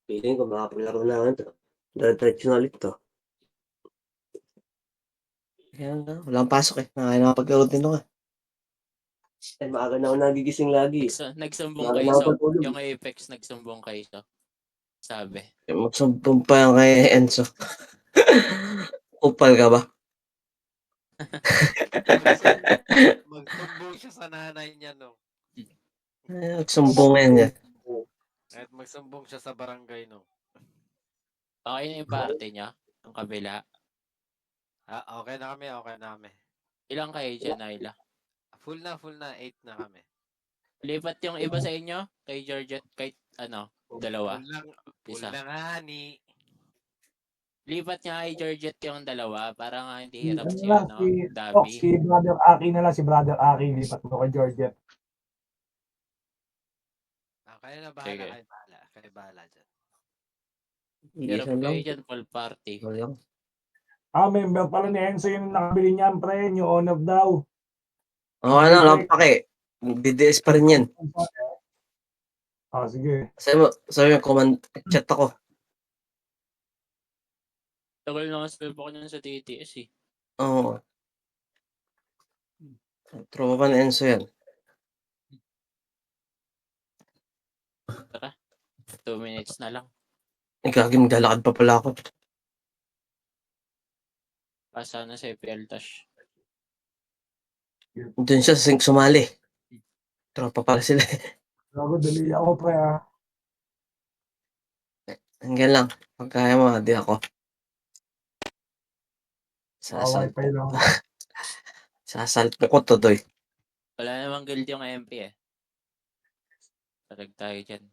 Feeling ko makapaglaro na ako nito. Dire-diretso na ulit 'to. Kaya nga, walang pasok eh. Nakakapaglaro din ako. Eh, maaga na ako nagigising lagi. Nagsumbong Maaga kayo na ako sa patulog. yung Apex, nagsumbong kayo sa sabi. Magsumbong pa yan kay Enzo. Upal ka ba? Magsumbong siya sa nanay niya, no? Magsumbong yan yan. At magsumbong siya sa barangay, no? Okay na yung party niya, ang kabila. Okay na kami, okay na kami. Ilang kayo dyan, Ayla? Full na, 8 na kami. Lipat yung iba sa inyo? Kay Georgette, kay dalawa? Full Isa. na nga ni. Lipat nga kay Georgette yung dalawa para nga hindi hirap si Fox, Dabi. si Brother Aki na lang, si Brother Aki, lipat mo kay Georgette. Kaya na Sige. bahala. Kaya bahala dyan. Hirap Iisan kayo lang. dyan, full party. Walang. Member pala ni Enzo yung nakabili niyan, pre, new owner daw. Okay na, walang pake. DDS pa rin yan. Sige. Sabi mo, chat ako. Tagal na nga spell ko niyan sa TTS eh. Oo. Tropa pa ni Enzo yan. Tara, 2 minutes na lang. Gagi, maglalakad pa pala ako. Pasa na sa FPL Tash. Doon siya sa sumali. Tropa pala sila. Gago, dali ako, pre, Hanggang lang. Pag kaya mo, di ako. Wifi lang. Sasalpo ko to, doy. Wala namang guild yung MP eh. Talag tayo dyan.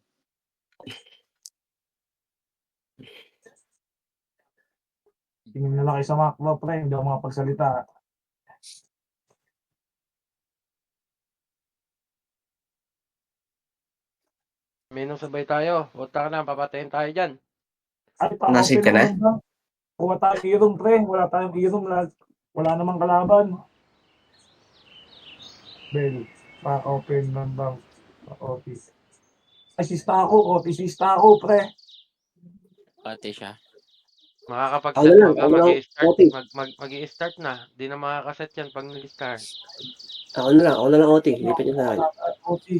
Tingin na lang kayo sa makro, pre, hindi ako makapagsalita. Minong sabay tayo. Punta ka na, papatayin tayo dyan. Ay, Nasib ka na? naman. Kuha tayong irong, pre. Wala tayong irong. Wala namang kalaban. Bell. Pa-open ng bank. Pa-office. Asista ako. Otisista ako, pre. Pati siya. Makakapag-set Ano lang, ka ba? ano lang, Mag-i-start, Oti. mag-i-start na. Di na makakaset yan pag nag-start. Ako na lang, Oti. Lipat niyo sa akin. Oti.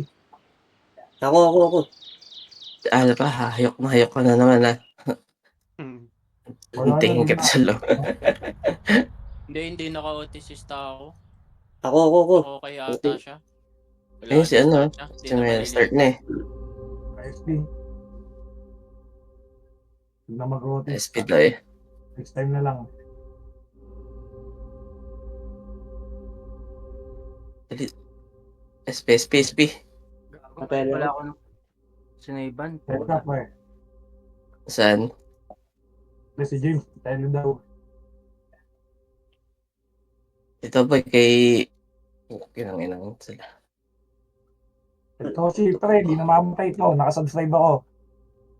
Ako. Ano pa, hayok ka na naman, ha? Wala Tingin na, kita sa loob. Hindi naka-otisista ako. Ako. Ako kay ata Oti. siya. Ayun si ano, Hindi si na may malilipat. start na eh. SP. Huwag na mag-otis. SP daw eh. Next time na lang. SP. Patay na ako. Sinayban. Tell ka, pre. Saan? Si James. Tell daw. Ito ba kay... Kinang sila. Ito si pre. Di na mamatay ito. Nakasubscribe ako.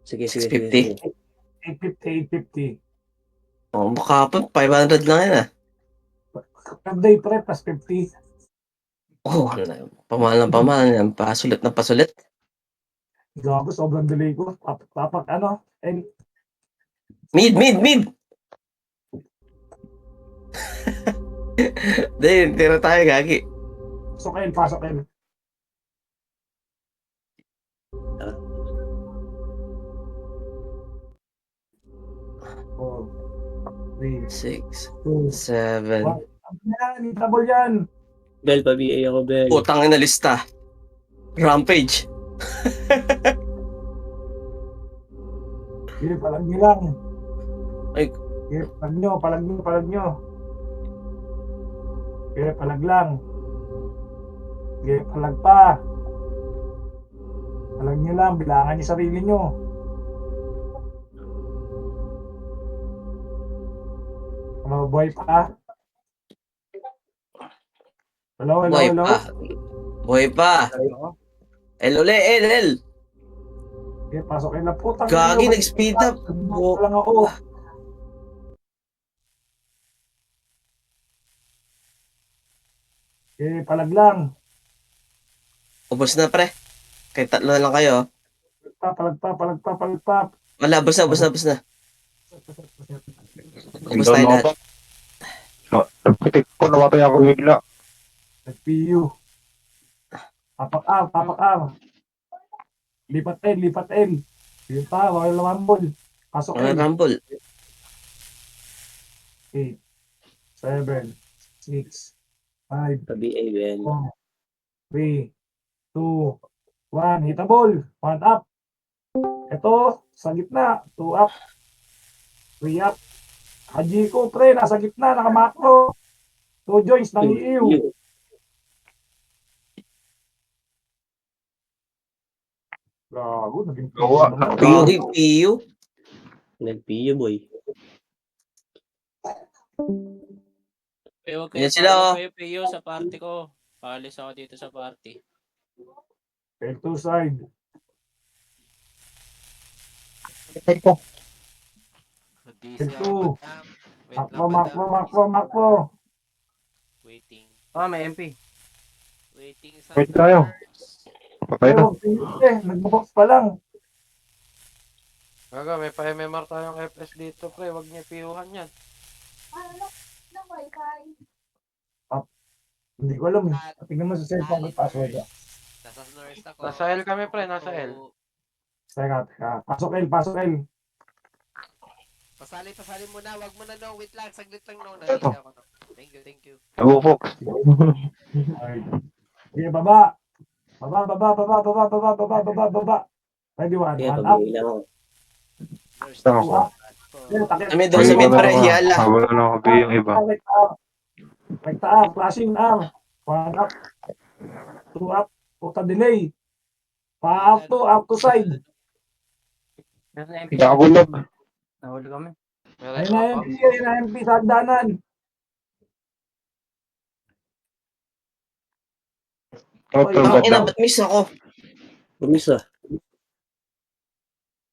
Sige. 650. 850. Oh, baka pa, 500 lang yan ah. Per day, pre. Plus 50. Oh, pamahal yan. Pasulit na pasulit. Gago, sobrang delay ko. Papak, and Mid! Dahil, tira tayo, gagi. pasok kayo. Four, 3, 6, 2, 7. 1. Yan, double yan. Bell, pa-BA ako, Bell. Utang na lista. Rampage. Sige, palag nyo lang. Ay. Sige, palag nyo. Sige, palag lang. Sige, palag pa. Palag nyo lang, bilangan nyo sarili nyo. Buhay pa. Hello. Buhay pa. L uli, L. Sige, pasok kayo na putang. Gagi, nag-speed up. Lang ako. Palag lang. Ubos na pre. Kahit tatlo na lang kayo. Palag pa. Wala, bus na. Ubus tayo lahat. Nagpitik ko, namatay ako bigla. Nag-PU. Papak R. Lipat L. Yun pa, Royal Rumble. Pasok Mga L. Rumble. 8, 7, 6, 5, Tabi ay well. 4, 3, 2, 1. Hit a ball. 1 up. Ito, sa gitna. 2 up. 3 up. Hajiko, pre, nasa gitna. Nakamakro. 2 joints ng iiw. Gago, naging Gawa. PU. Nag-PU boy. Huwag Yan kayo sila, oh. PO sa party ko. Paalis ako dito sa party. L2 side. DC Ito. ako, madam. Wait lang, Makro. Waiting. May MP. Waiting sa Wait tayo. Patay na. Nagbubox pa lang. Gaga, may pa-MMR tayong FS dito, pre. Huwag niyo piyuhan yan. Hindi ko alam. Tingnan mo sa cellphone ko password. Nasa nurse ako. Nasa L kami, pre. Nasa L. Teka. Pasok L. Pasali muna. Wag mo na no. Wait lang. Saglit lang no. Ito. Nalisa ako no. Thank you. Nag-Fox. Sige, baba. Ready, one Kaya up. pag lang ako. Nurse Tama ako. ko. Kami doon sa mid, pre. Yala. Habol na lang ako yung iba. Rekta up. Flashing up. 1 up. 2 up. Puta delay. Pa-out to side. Nakabulog. Nahuli kami. Ayun na MP sa hagdanan. Ang ina, ba't miss ako? Umisa.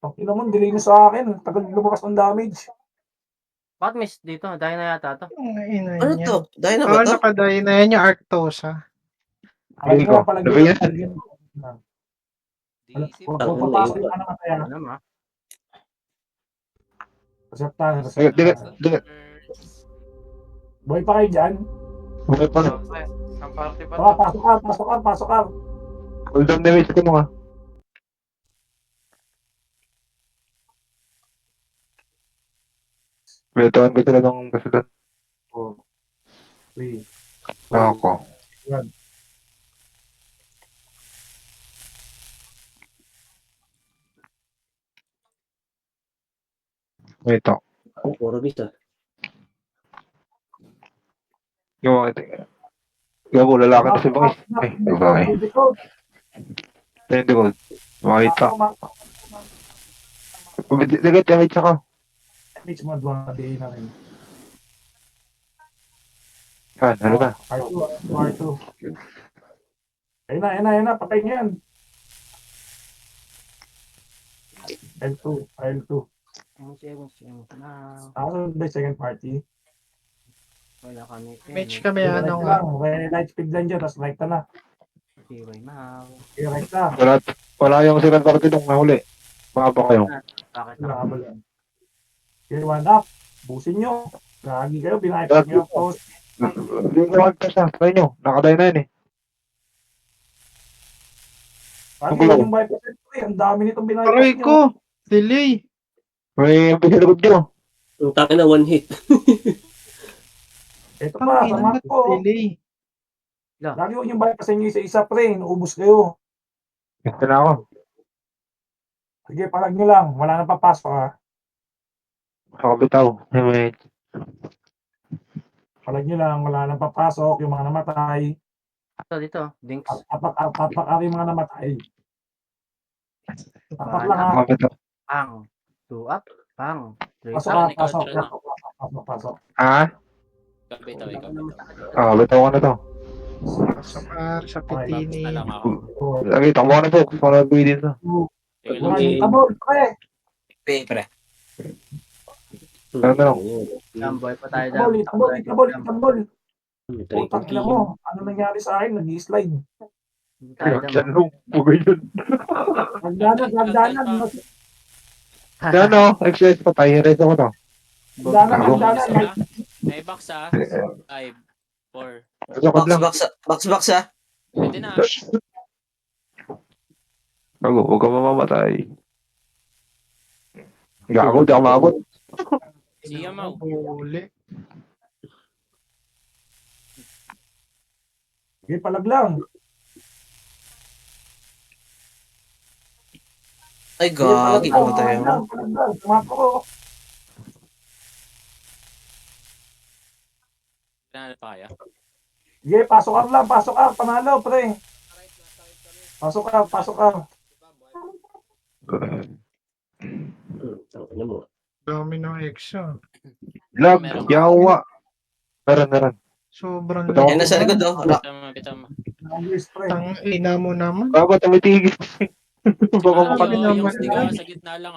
Ang ina mo, delay na sa akin. Tagal lumabas ng damage. Bakit miss dito? Dahil na yata to. Ano to? Dahil na ba to? Nakadayo na yan yung Arctosa. Ay, Hindi ko. palagyan Nabigyan. DC. Kung papasok yung ano kaya. Ano ma? Reseptahan. Dikit. Boy pa kayo dyan. Buhay pa na. Isang party pa Baka to. pasok ka. Hold on damage ko mo nga. Betuan ko sila ng kasulat. 3. Ako. Ito. Puro bisa. Gago, lalaki na si Bangis. Ay, babae. Hindi ko. Makita. Dikit, damage ako. Mix mo doon na day na rin. Ano ba? R2. Ayun na. Patay niyan. L2. Ako ba second party? Wala kami. Match kami Right ano lang. May light speed lang dyan. Tapos right na. Siway mahal. Okay, right na. Wala yung second party nung nahuli. Baka pa kayo. Bakit na? Nakabal yan. Okay, 1 up. Busin nyo. Lagi kayo. Binayad nyo ang post. Hindi ko magkasa. Try nyo. Nakadayo na yun eh. Pati Ang yung 5%. Ang dami nitong binayad Aray nyo. ko! Delay! May pisilagod nyo. Ang takin na one hit. Ito pa. Sa mat ko. Delay. Lagi yung bypass nyo isa-isa pre. Naubos kayo. Ito na ako. Sige, palag nyo lang. Wala nang papasok ha. Ako bitaw. May Palag nyo lang. Wala nang papasok. Yung mga namatay. Dito. Dinks. Apak yung mga namatay. Apak lang ha. ako bitaw. Pang. 2 up. Pang. 3 Pasok up. ha. Pasok. Ah? Ikaw. Ako bitaw ko na to. Pasok R sa Box Pitini. na lang ako. Lagi, takbo ka na to. Para gawin dito. Sige Mga lang. yung tabol. Pre. Pre. Ano na lang? Lamboy pa tayo dyan. Tabol. Try Putang ina mo. Ano nangyari sa akin? Nag-slide. Tayo Diyan dyan. nung bugay yun. Hagdanan. Yan o, XS pa tayo. Reto ko to. Danan, Ako. danan. May box 5, 4. Reto ko lang. Box ah. Pwede na. Gago, huwag ka mamamatay. Gago, di ako maabot. Siya Mau. Huli. Sige, palaglang. Ay, Sige, gagi. palaglang, Namatay ako. palaglang. Tumakbo. Kailangan pa kaya. Sige, pasok ka lang, pasok ka. Panalo, pre. Pasok ka, pasok ka. Tangina mo. Dami ng EXA. Lag, Meron. yawa. Meron. Sobrang Ito. Yan nasa likod oh. Bitaw mo. Nangis, pre. Tang ina mo naman. Gago, tumitigil. Baka Ah, maka... yung stiga sa gitna lang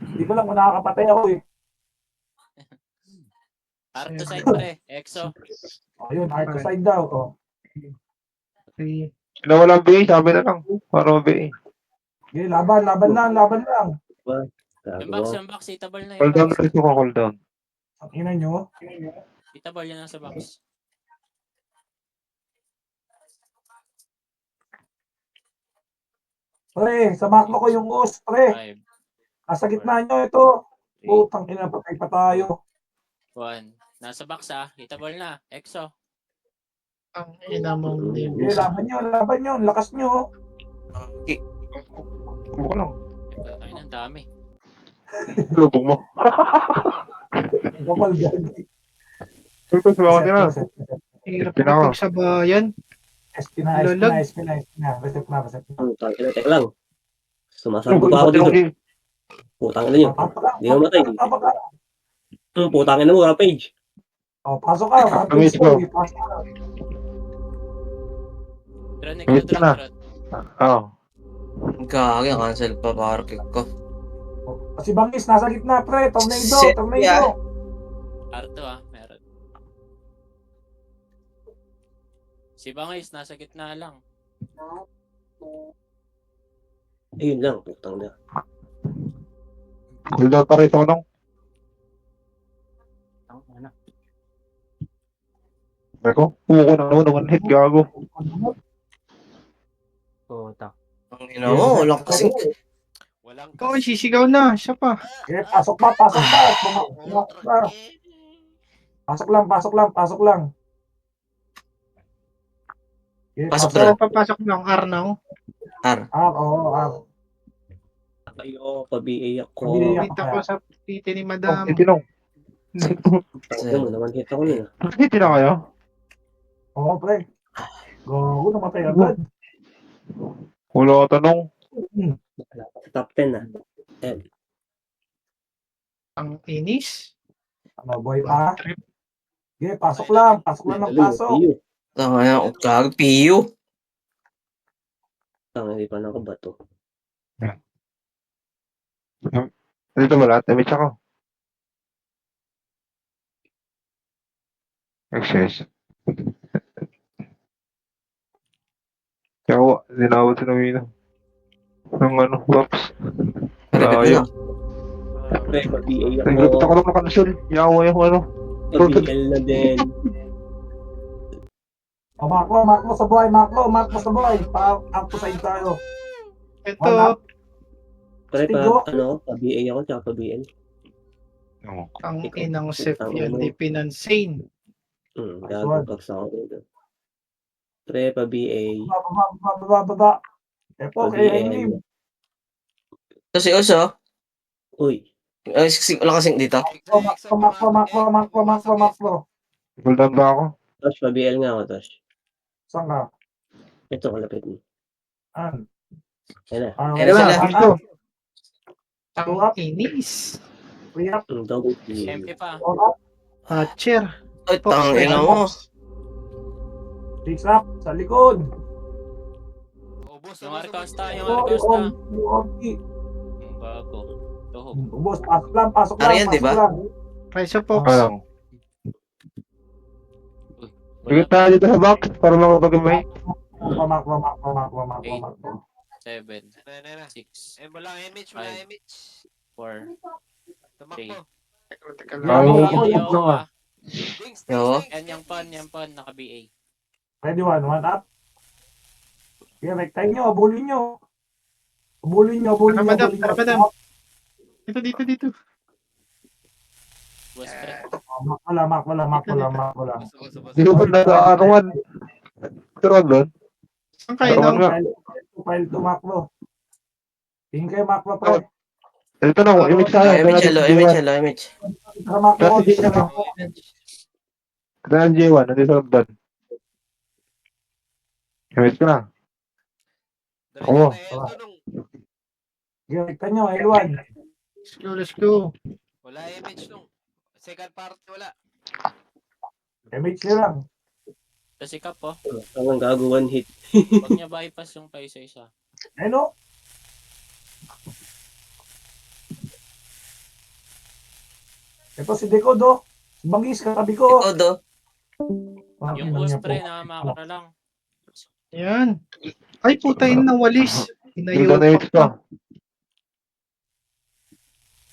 Hindi ko lang kung nakakapatay ako eh. Art to side pre. Exo. Ayun, art to side daw. Oh. Okay. Nawala ang BA, sabi na lang. Para BA. Sige, laban, laban lang, laban lang. Yung box, itable na Hold yung down, box. resto ko, hold down. Ang ina nyo. Itable yun lang sa box. Pre, samaklo ko yung us, pre. 5, Nasa gitna nyo ito. Putang ina, patay pa tayo. 1. Nasa box itable na. Exo. Ang ina mo. Sige, laban nyo, lakas nyo. Buka lang. Ay, ang dami. Lubog mo. Kapal gagi. Ito, sumawa din na. Hirap Pinaka. kapag sa bayan. Espina. Reset na. Tangina, teka lang. Sumasabog pa ako dito. Putang ina nyo. Hindi mo matay. Putang ina mo, Rampage. Oh, pasok ka. Wait, bro. Pasok ka. Drone, Wait ka na. drone. Oo. Gagi. Cancel pa power kick ko. Si Bangis, nasa gitna, pre. Tornado, Shit, tornado. yeah. Arto meron. Si Bangis, nasa gitna lang. Ayun lang, putang na. Hold down pa rito ko lang. Ang ina. Ako, umuko na naman, one hit, gago. Puta. Ang ina mo. Walang kasing. Walang Ikaw, sisigaw na. Siya pa. Sige, pasok pa. Pasok lang. Sige, Pasok So, Dra. papasok ng Arnaw. Oo. Kayo, pa-BA ako. Pa-BA. Kita ko sa titi ni Madam. Itinong. Tangina mo, naman hit ako nun. Hit na kayo? Oo, pre. Go, namatay agad. Wala ka tanong. Top 10 na. Ang inis. Ano, boy pa? Sige, pasok lang ng pasok. Tangina. Gagi. Piyo. Tangina, hindi pa nakabato. Dito ba lahat? Damage ako. Access. Kaya dinawad sa namino. Ng ano, whoops. Repeat mo na. Pre, pa-BA Naglapit ako ako. ng makansel. Yawa yung ano. Pa-BL na din. O, maklo sa buhay. Pa-up side tayo. Ito, Pre, Stigo. pa-BA ako, tsaka pa-BL. ang inang sef yan. Di pinansane. Gago, baksa ako dito. Pre, pa-BA. Baba. Epo, kaya Pa-BL. ini. Ito si Uso. Uy, Ay, wala kasing dito. Maklo. Hold down ba ako? Tosh, pa-BL nga ako, Tosh. Saan ka? Ito, kalapit mo. An? Ayan na. Ayan na sila. Ang inis. Double MP pa. Hatcher. Ay, tangina mo. Fix up, sa likod. Ubus, Yung Arcosta. Bago. Tuhog. Ubos, pasok lang. Ariyan, di ba? Rise of Fox. Alam. Sige tayo dito sa box para makapag-may. Maklo. 7, Na. 6, Eh, wala image. 5, 4. Tumakbo. Teka Yan, lang. Oo. ako, Yan. Yo, Dings, Yo. dings, Yan dings. yung pon, naka-BA. Ready, one up. Sige, rektahin nyo, abulin nyo. Abulin nyo, abulin nyo, Tara, madam, abulin tara, madam. nyo. Dito. Boss pre. Mak wala. Basta. Di ba nag-aaruan? Pero doon? Saan kayo Arawan nang? nga. File to makro. Tingin kayo makro, pre. Ito na, image tayo. Image, hello, image, hello, image. Tara makro, Kasi tara ano? makro. Grand J1, nandito doon. Image ko na. Diretso Oo. na Eldo nung Sige, rektahin nyo, L1. Let's go. wala image nung. Second part wala. Image nyo lang. Tapos ikap po. Ang gago one hit. Huwag niya bypass yung pa isa-isa. Ano? Ito si Decodo. Bangis, katabi ko. Ikaw do. Yung boss pre, nakamaka na lang. Yan. Ay, putayin ng walis. Dito na image ko.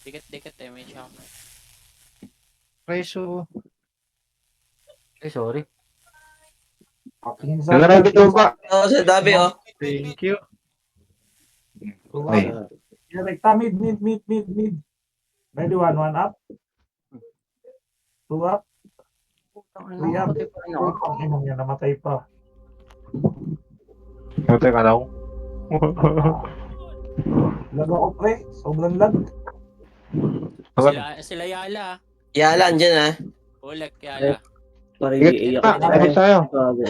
Dikit-dikit may siya. Preso. Ay, sorry. Pinsan. Dala na dito ba? Oo, sa dabi, oh. Thank you. Ay. Rekta, mid. Ready, one up. 2 up. Three up. Ang inang yan, namatay pa. Matay ka daw. Lag ako, pre. Sobrang lag. Sila Yala. Yala, andyan, ah. Ulag Yala. Parang Sige, iiyak pa, ako. image tayo. Gago.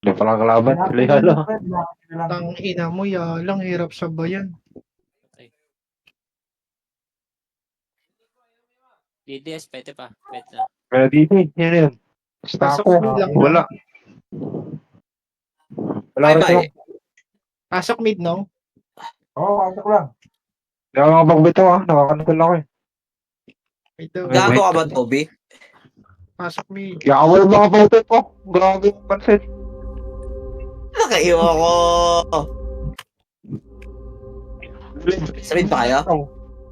Hindi pa lang kalaban. Sila yalo. Tang ina mo, lang hirap sabayan. DDS, pwede pa. Pwede na. Kaya dito, yan yan. Basta Pasok ako. mid lang. Wala. Wala rin Bye-bye. sila. Pasok mid, no? Oo, pasok lang. Hindi ako makapagbito ah. Nakakanikol ako eh. Ito. Gago ka ba, Toby? Pasok mid. Kaya ako wala makapagbito ko. Grabe yung pansin. Nakaiwa ko. Sabihin pa kayo?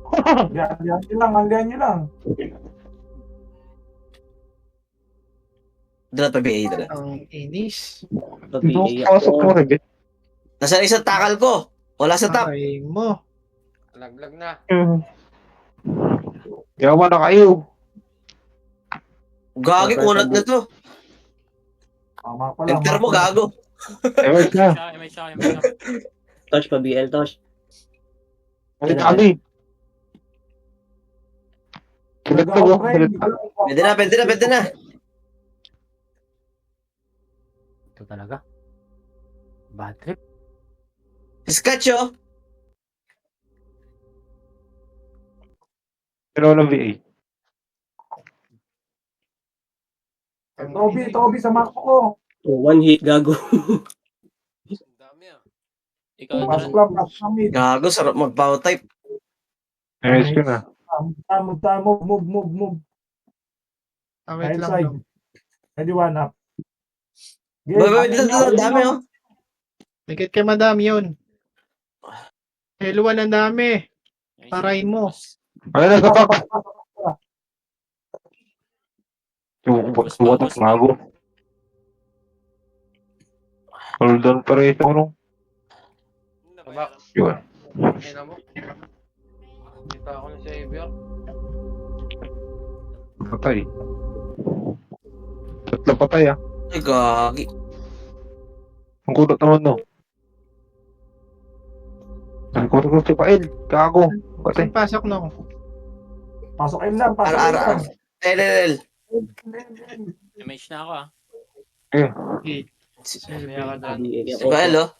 Hanggang nyo lang. Dala pa BA, dala. Ang inis. Pag Dito iiyak pasok ako. mo rin. Nasa isang takal ko. Wala sa top. Aray mo. Laglag na. Kaya ako nakayo. Gagi, kunat na to. Tama ko lang. Enter mo, gago. Image na. May siya. Touch pa BL, touch. Ay, kami. Sulit na ba? Sulit na. Pwede na. Ito talaga. Bad trip. Scotch, oh. Pero walang VA. Toby sa makro ko. Oh, one hit, gago. Ang dami ah. Ikaw, Pasok Dran. lang, pasok lang mid. Gago, sarap mag-power type. Image ko na. Move. Wait Right lang. side. No? Ready, one up. Dito, dami, oh. Dikit kay madam yun. L1 ang dami. Taray mo. Ayun na, sapak. Suwatak mago. Hold on pa rin ito, ano? Tabak. Yun. Ina mo. Kita ako ni Xavier. Patay. Tatlo patay ah. Ay, gagi. Ang kulot naman no. Ang kulot ko si Pael. Gago. Patay. Saan pasok no? Pasok in lang, pasok in Ara. lang. LLL. Image na ako ah. Eh. 8, 7, Iiyak Si ako. Bael, oh.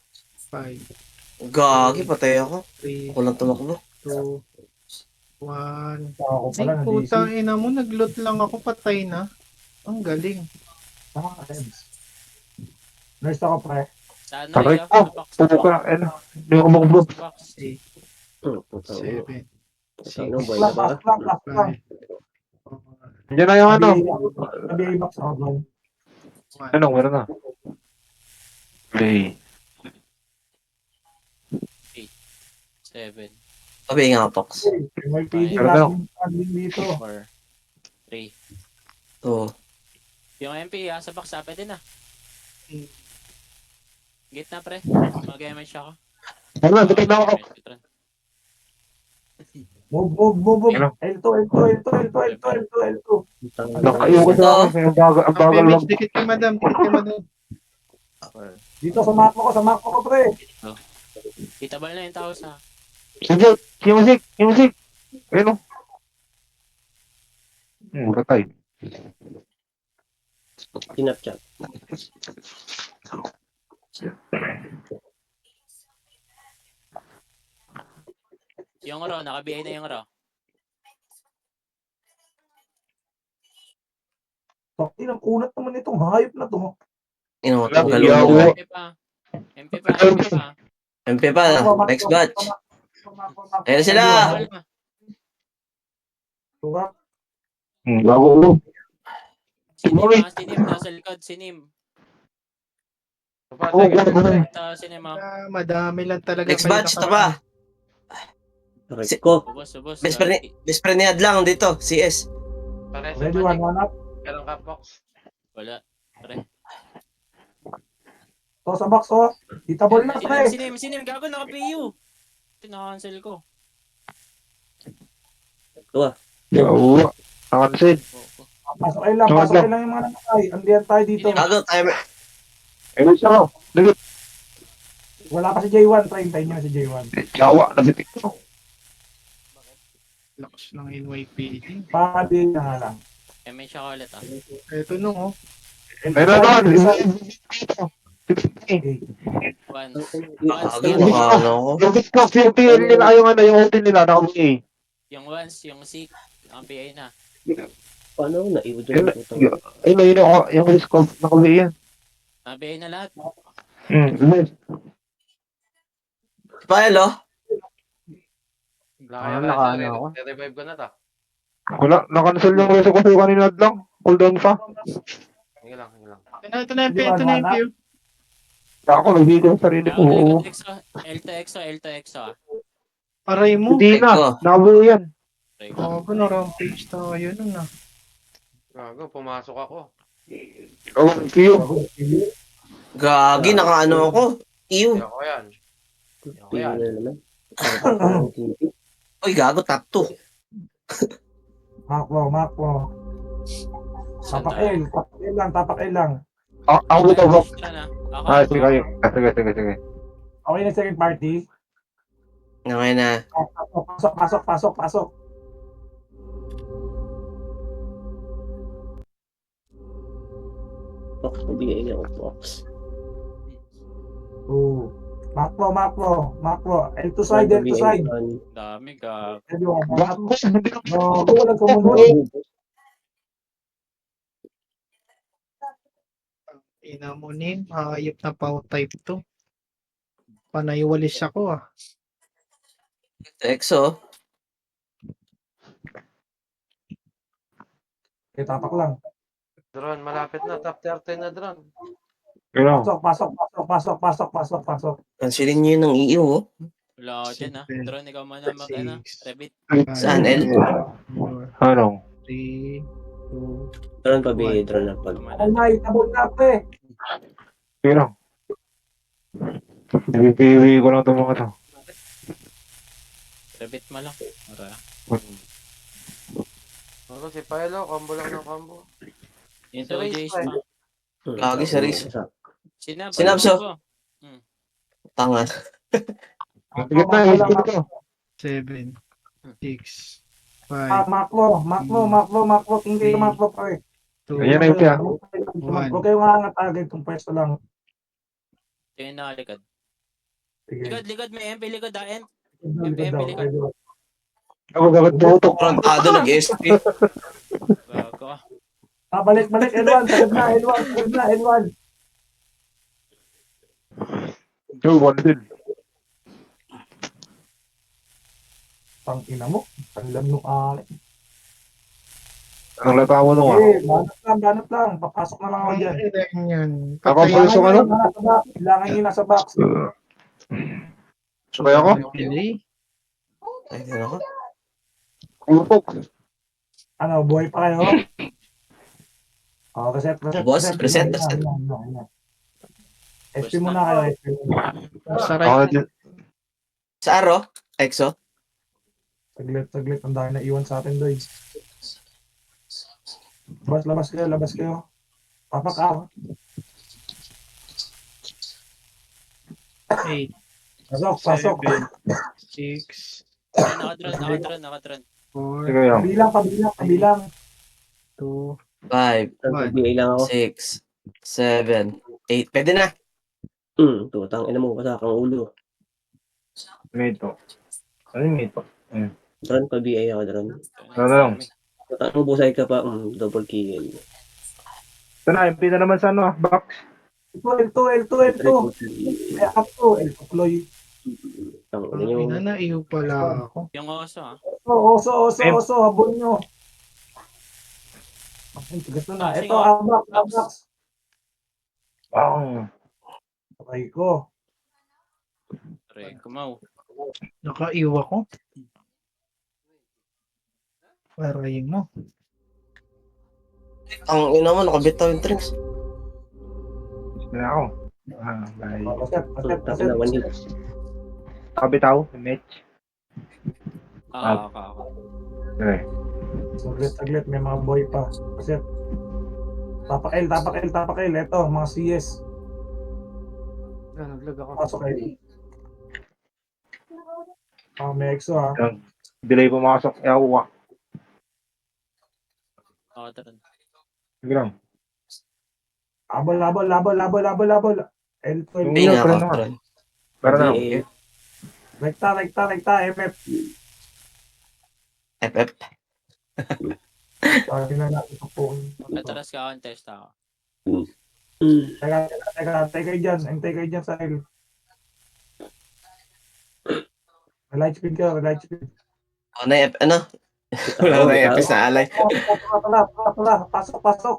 5, Gagi, patay ako. 3, Ako lang tumakbo. 2, 1. Ako Ay, pala, putang ina mo, naglot lang ako, patay na. Ang galing. Nurse ako, pre. Sa ano Taray yun? ko. Sa box. Pupo ka. Ano. Hindi ako makablo. Sa box. 8, Putang ina. 7, Ano, 6, boy na ba? Last lang. 5, Diyan na yung ano. Sabi box ako doon. 1. Ano, meron na. Play. 7, Sabi nga, Pox. May PD Pero natin dito. 4, 3. Oo. Yung MP, sa box, pwede na. Gate na, pre. Mag-MH ako. Ano, bitig na ako. Move. Ano? L2. Nakayo ko sa akin. Ang bagal Ang lang. PMH, dikit kay madam, dikit kay madam. Dito sa mako ko, pre. Itabal na yung tao sa... Sige, yung musik. Ayun o. Patay. Snapchat. Yung raw, naka-BI na yung raw. Ang kunat naman itong hayop na to. Ino, Walang galo iyaw. mo. MP pa. MP pa. MP pa, next batch. Ayan sila. Itabal na. Bago ulo. Sinim, nasa likod, sinim. Sinim, Madami lang talaga. Next batch, ito pa. Correct ko. Ubos. Best friend ni Adlang dito, CS. Ready, one up. Kailang ka, Fox? Wala. Pre. To sa box, oh. Itabol na, pre. Sinim, gago, naka-PU. Tinakancel ko. Oo. Nakansel. Pasok kayo lang yung mga nakakay. Andiyan tayo dito. Gago, tayo. Ayun siya ko. Wala pa si J1. Try hintayin nyo si J1. Jawa, nabitik ko. Lakas ng NYPD. Padi na nga lang. MH ako ulit, Ito nung, oh. Meron naman. Once. Gago, nakano ko. Yung Bitcoin, yung PL nila, yung hotel nila, naka-BA. Yung once, yung seek, ang PI na. Paano ako naiwan dyan? Ayun, yung Bitcoin, naka-BA yan. Ang PI na lahat. Paelo. Nakaano ako. Revive ko na ta. Wala, nakansel yung reso ko kanina lang. Hold on pa. Sige lang. Ito na yung PU. Ako, nagbigay sa sarili ko. Oo. L2 EXO. Aray mo. Hindi na, nakabuo yan. Ako na rampage tayo nun, ah. Gago, pumasok ako. Oh, Pio. Gagi, nakaano ako. Ew. Hindi ako yan. Tingnan na naman. Uy, gago, top 2. Maklo. Tapak L lang. Ako dito, bro. Ako. Sige. Okay na second party. Ngayon na. Pasok. Fox, nabigay niya ako, Fox. Oh. Maklo. L2 side. Dami, gago. No, walang sumunod. Inamunin, hayop na pau type to. Panaywalis ako, ah. EXO. Tapak lang. Drone, malapit na. Top 30 na drone. Pasok. Cancelin nyo yun ng EU, oh. Wala ako dyan, Drone, ikaw muna Rebit. Saan, L? 4, Ano? 3, 2, Drone pa, bigay drone na pag. Itabol na, pre. Pero, nabipiwi ko lang itong mga to. Rebit mo lang. Ano si Paelo, combo lang ng combo. Yung 2 J's pa. Gagi, series. Sinab, so. Tanga. Sige na, ito ko. 7, 6, 5, Maklo. Tingin ka maklo, pre. 2, Ayan na yung siya. Huwag kayong angatagay itong pwesto lang. Tingin na likod. Sige. Likod, may MP likod, MP Likod. Ako gagawin botok. Frontado, nag-SP. Gago. Balik, L1, sagad na, L1. Yo, one din. Tangina mo, ang lam nung alay. Ang lata mo nung Banat lang, papasok na lang ako dyan. yan. Ako pa yung ano? Kailangan nyo nasa box. Sabay ako? Pili. Ay, din ako. Ano, buhay pa kayo? Reset. Boss, reset. SP muna kayo, SP muna. Sa right. Sa Aro? Exo? Saglit. Ang dami na iwan sa atin, doy. Labas kayo. Papak. 8, Pasok. 7, 6, Nakadron. 4, Kabilang. 2, 5, Pag-BA lang ako. 6, 7, 8. Pwede na. Tutang ina mo, basa kang ulo. Mito. Ano yung mito? Dron, pag-BA ako, Dron. Ano? Tutang mo, busay ka pa, double kill. Ito na, MP na naman sa ano, box. L2. Triple kill. Kaya ako, L2. Ang ang ina ina nyo. na iyo pala ako. Yung oso ah. Oso, habon nyo. Gusto na. Ito, Abax. Wow. Okay ko. Pre, kumaw. Nakaiwa ko. Aray mo. Ang ina mo, nakabitaw yung drinks. Gusto na ako. Bye. Tutang ina, one hit. Kabitaw, match. Ako. Okay. Saglit. May mga boy pa. Kasi, tapak L. Ito, mga CS. Naglag ako. Pasok kayo. May EXO ha. Delay pumasok. Ewa. Ako Dron. Sige lang. Labol. L2. Yung Tingnan pero ako, naman. Tron. Pero na. BA. Rekta, MF. FF. Sabi na natin ito po. Atras ka contest ako. Teka, antay kayo dyan sa L. Light speed. Ano yung ano? Wala na yung FS na alay. Tara, pasok.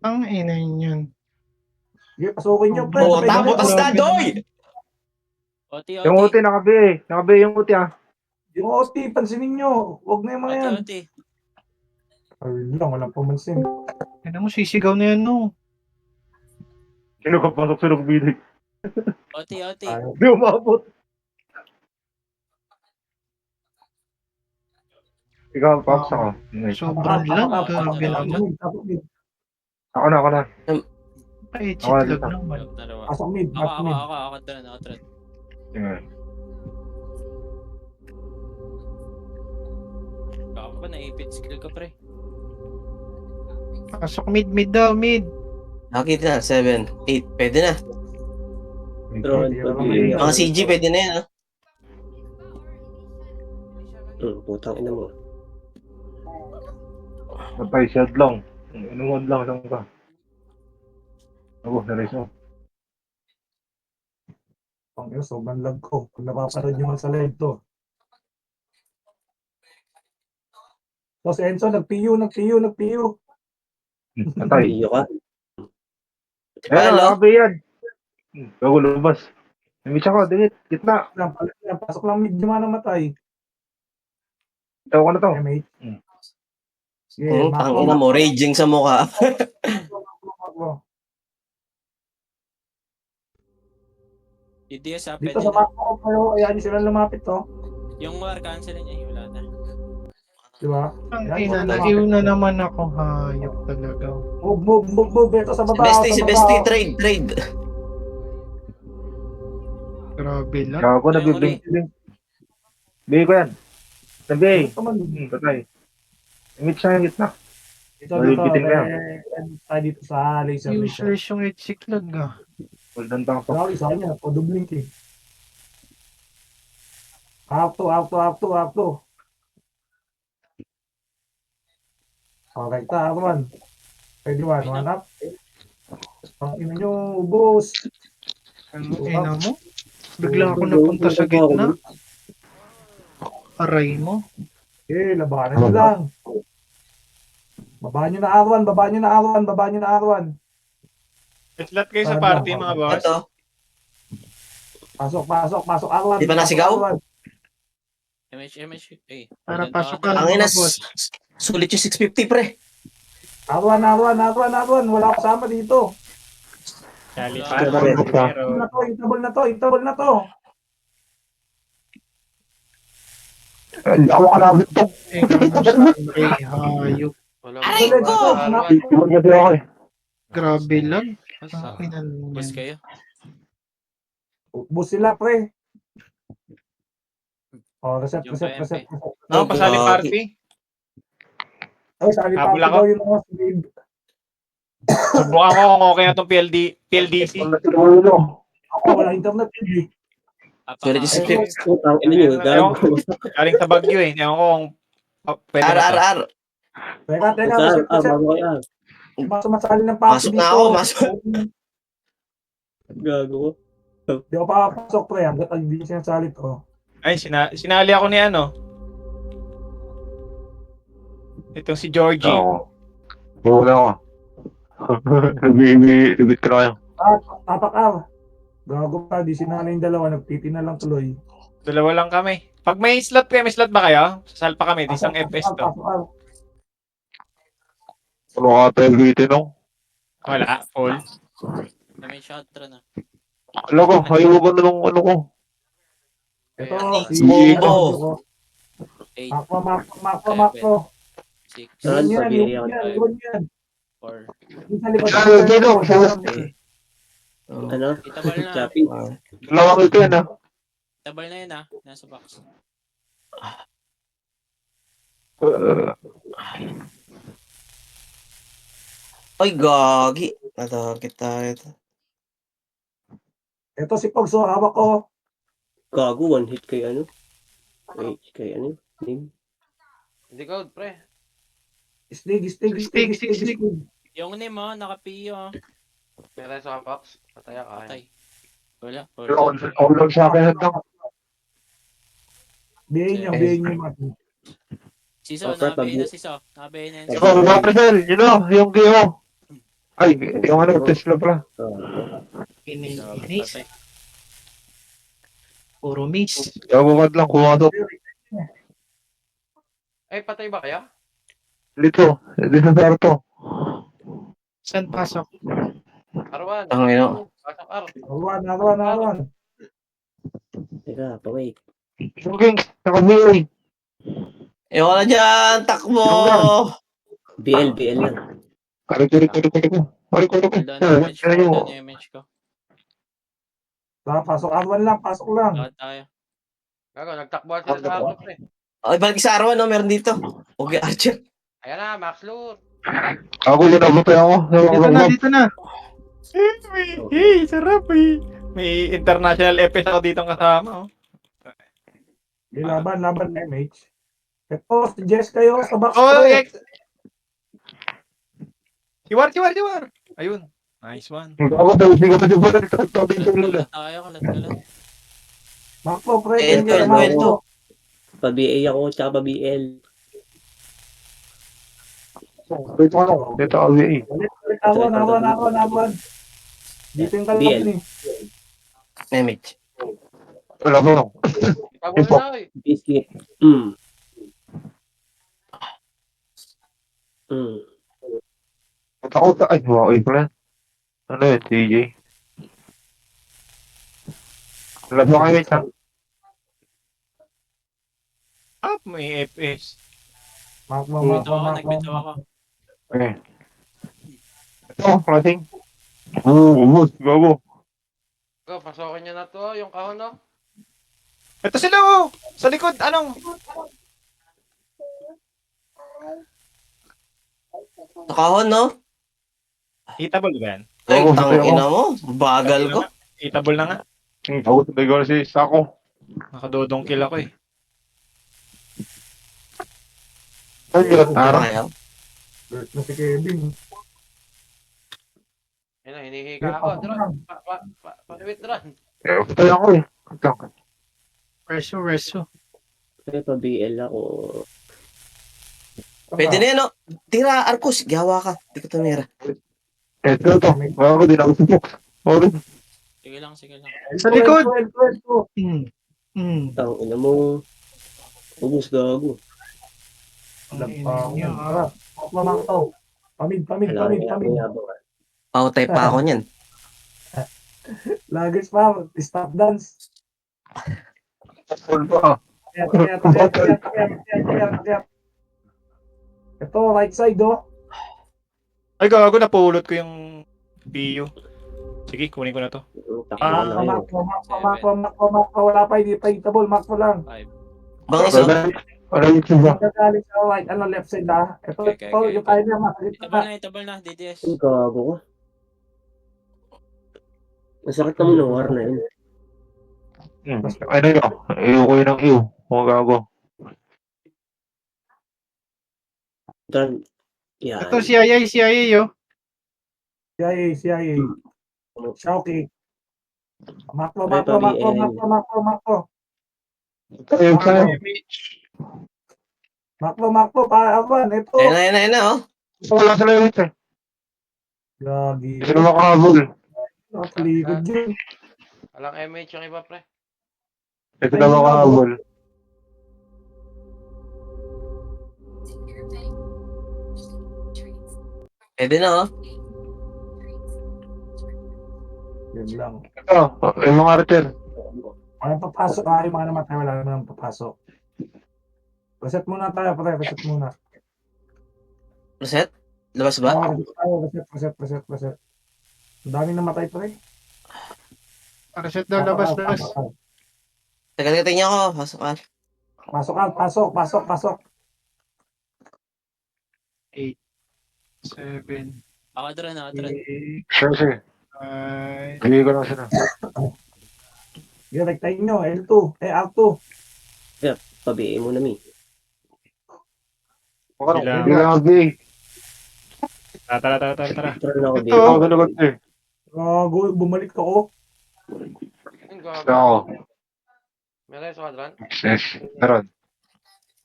Ang ina yun. Sige, pasukin nyo, pre. Oo, Sabay-sabay. butas na, doy! Oti. Yung uti, nakabi yung uti ah. Yung OT, pansinin nyo. Huwag na yung mga yan. Oti. Ayun lang, walang pamansin. Ano mo, sisigaw na yan, no? Sino ka pasok sa nagbilig? Oti. Ayaw. Di umabot. Ikaw, Pops ako. Sobrang lang. Grabe naman. Ako na. Kahit Ako na chitlag dito. naman. Dalawa. Pasok mid. Ako Dron. Sige. Baka pa naipit skill ko pre. Pasok mid daw, mid. Nakakita na, 7, 8. Pwede na. Dron, pag-BA. Mga CG, pwede na yan, ha? Putang ina mo. Patay siya lang. Inuwan lang saan ka. Ako, naris mo. Ang ina, sobrang lag ko. Kung napapanood nyo man sa live to. So, si Enzo, nag-PU. Patay. Iyo ka. Ayun, Palo. nakabi yan. Bago lumabas. Namit ako, dingit. Gitna. Pasok lang mid, di man namatay. Itaw ko na to. MH. Sige, Ang ina mo, raging sa mukha. DDS ah, Dito pwede sa na. mapa ko pero ayan sila lumapit to. Yung war cancel niya, wala na. Di ba? Ang Yan, ina, wala. nag-iw na naman ako. Hayop talaga. Move. Ito sa baba. Si Bestie, trade. Grabe lang. Gago, nabibig. Bigay ko yan. Nabi. Ito man. Patay. Namit siya yung gitna. Ito. Malibitin ka yan. Tayo dito sa laser. Useless yung hexiclag ah. Golden tank to. Grabe, isa niya. Podubling eh. Up to. Okay, ako man. Pwede one up. Ang ina nyo, boss. Ang ina mo. Bigla ako napunta sa gitna. Aray mo. Labanan nyo lang. Babaan nyo na R1. Let's kayo sa party mga boss. Ito. Pasok, Arwan. Di ba nasigaw? Pasok, Arwan. MH, eh. Para maganda pasok ka ka. na. Ang ina, Boss. sulit yung 650 pre. Arwan. Wala akong kasama dito. Charlie Wala. Pato. Intable Pero, na to. ako kalabit to. Hayop. Wala Aray mo, ko! Arwan. Iwan kasi ako eh. Grabe lang. Basta, Kinan bus yan. kayo. Bus sila, pre. Oh, reset. Yung PMP. Ako, pasali Gagi. party. Ay, sali Habol pa ako? daw yung mga slave. Subukan ko kung okay na itong PLDC. Ako, wala internet. Eh. Sulit yung 650. Putang ina nyo, gago. Galing sa Baguio eh. Ewan ko kung pwede Ar, ba ar, to? ar. Teka, Saan? reset. Bago kayo. Sumasali ng party Pasok dito. na ako, pasok. Gago. Di ako papasok, pre. Hanggat hindi sinasali to. Ay, sinali ako ni ano. Itong si Georgie. Wala ako. Nabibit ko na kayo. Tapak. Gago pa, di sinali yung dalawa. Nagtiti na lang tuloy. Dalawa lang kami. Pag may slot ba kayo? Sasal pa kami. Isang FPS to. Pasok. Ano ka tayo bitin no? Wala. Full. May shotgun na. Alam ko, ayaw ko na nung ano ko. Ito, Eight. si Bobo. 8, Makro. 6, Saan? Iwan yan. 4. Yung sa likod. Dito, Ano? Itabal na. Choppy. dalawang ito yan ha. Itabal na yun ah. Nasa box. Ay, gagi. Natakit tayo. Ito si Pogso, hawak ko. Gago, one hit kay ano? Kay ano? Name? Hindi ka, pre. Stig. Yung name mo, naka-PO ah. May reso ka, Pops. Pataya ka. Patay. Wala. Ako lang sa akin hantang. Bihin niyo. Siso, Okay, nakabayin na siso. Nakabayin na yun. Ikaw, mga presel, yun o, yung GO. Ay, yung ano, Tesla pala. Inis. Patay. Puro miss. Gabungad lang, kumasok. Ay, patay ba kaya? Dito sa sarto. Saan pasok? Arwan. Ang ina. Pasok, Ar. Arwan. Teka, pa-wait. Yung Kings, nakabuhay. Ewan ka na dyan. Takbo. BL lang. Kari ko. Hold on, image ko. Hold on, image ko. Pasok Arwan lang. Lahat tayo. Gago, nagtakbuhan sila sa harap, pre. Ay, balik sa araw, no? Meron dito. Okay, Archer. Ayan na, Max Lure. Ako, linabutay ako. Dito na. Hey, sarap eh. May international FPS ako dito kasama. Oh. Laban MH. Ito, si Jess kayo sa box. Oh, pre. Tiwar. Ayun. Nice one. Ako, sige pa si Bala. Kalat tayo, kalat. Makro, pre. Ento. Pa-BA ako, tsaka pa-BL. Dito ako, VA. Arwan. Dito yung kalaban BL. Image. Wala mo. Itabuhin na, eh. Biscuit. Ako, ay, wow, pala. Ano yun, TJ? Wala mo kayo, ha? Up, may FPS. Nagbitaw ako. Okay. Ito, klaseng. Ubus, bago. Go, pasokin niyo na to, yung kahon, no? Ito sila oh! Sa likod, anong? Nakahon, no? Hitable ba yan? Ay, Oo, tangina mo. Bagal ko. Hitable na nga. Ako, sabay ko na si Sako. Nakadodong kill ako eh. Ano yun? Araw. Ayaw. Na si Kevin. Yan na, hinihiga ako. Dron, pa-withdraw. Patay ako eh. Reso. Kaya pa-BL ako. Pwede na yan, no? Tira, Arcos. Gawa ka. Di ko tumira. Ito to. Bago din ako supok. Sorry. Sige lang, sige lang. Sa likod! Tang ina mo. Ubus gago. Niya, Tara, mamak to. Pamid. Pautay pa ako niyan. Lagis pa, stop dance. Full pa. Akyat. Ito, right side, oh. Ay, gago, napulot ko yung PU. Sige, kunin ko na to. Takbo na kayo. Mak. Wala pa, hindi pa hitable. Mak mo lang. 5. Bang iso. Wala yung iba. Magagaling sa right, left side, ah. Ito, Okay. yung kaya niya, masakit na. Itabal na, DDS. Ang gago ko. Masakit naman ng war na yun. Ano yun? Iyo ko yun ng iyo. Mga gago. Yan. Ito CIA, oh. CIA. Shauki. Maklo. Tayo. Maklo, paawan. Ito. Ayun na, oh. Wala sila yung hit eh. Gagi. Hindi sila makahabol. Nakalikod yun. Walang MH yung iba, pre. Hindi sila makahabol. Pwede na, oh. Yun lang. Ito, yung mga archer. Walang papasok. Yung mga namatay, wala naman papasok. Reset muna tayo, pre. Reset muna. Reset? Labas ba? Reset. Ang daming namatay, pre. Reset daw, labas. Teka, tingnan ako. Pasok ka. Pasok. 7, Ako drone. 8, Sige. 9, Bigay ko lang sila. Yung rektahin nyo, L2. R2. Pabiin mo na, mi. Hindi lang ang bigay. Tara. Tara na ako, Ito. baby. Ako ganagot eh. Bumalik ako. Ang gago. Ako. Meron sa quadrant? Yes. Meron.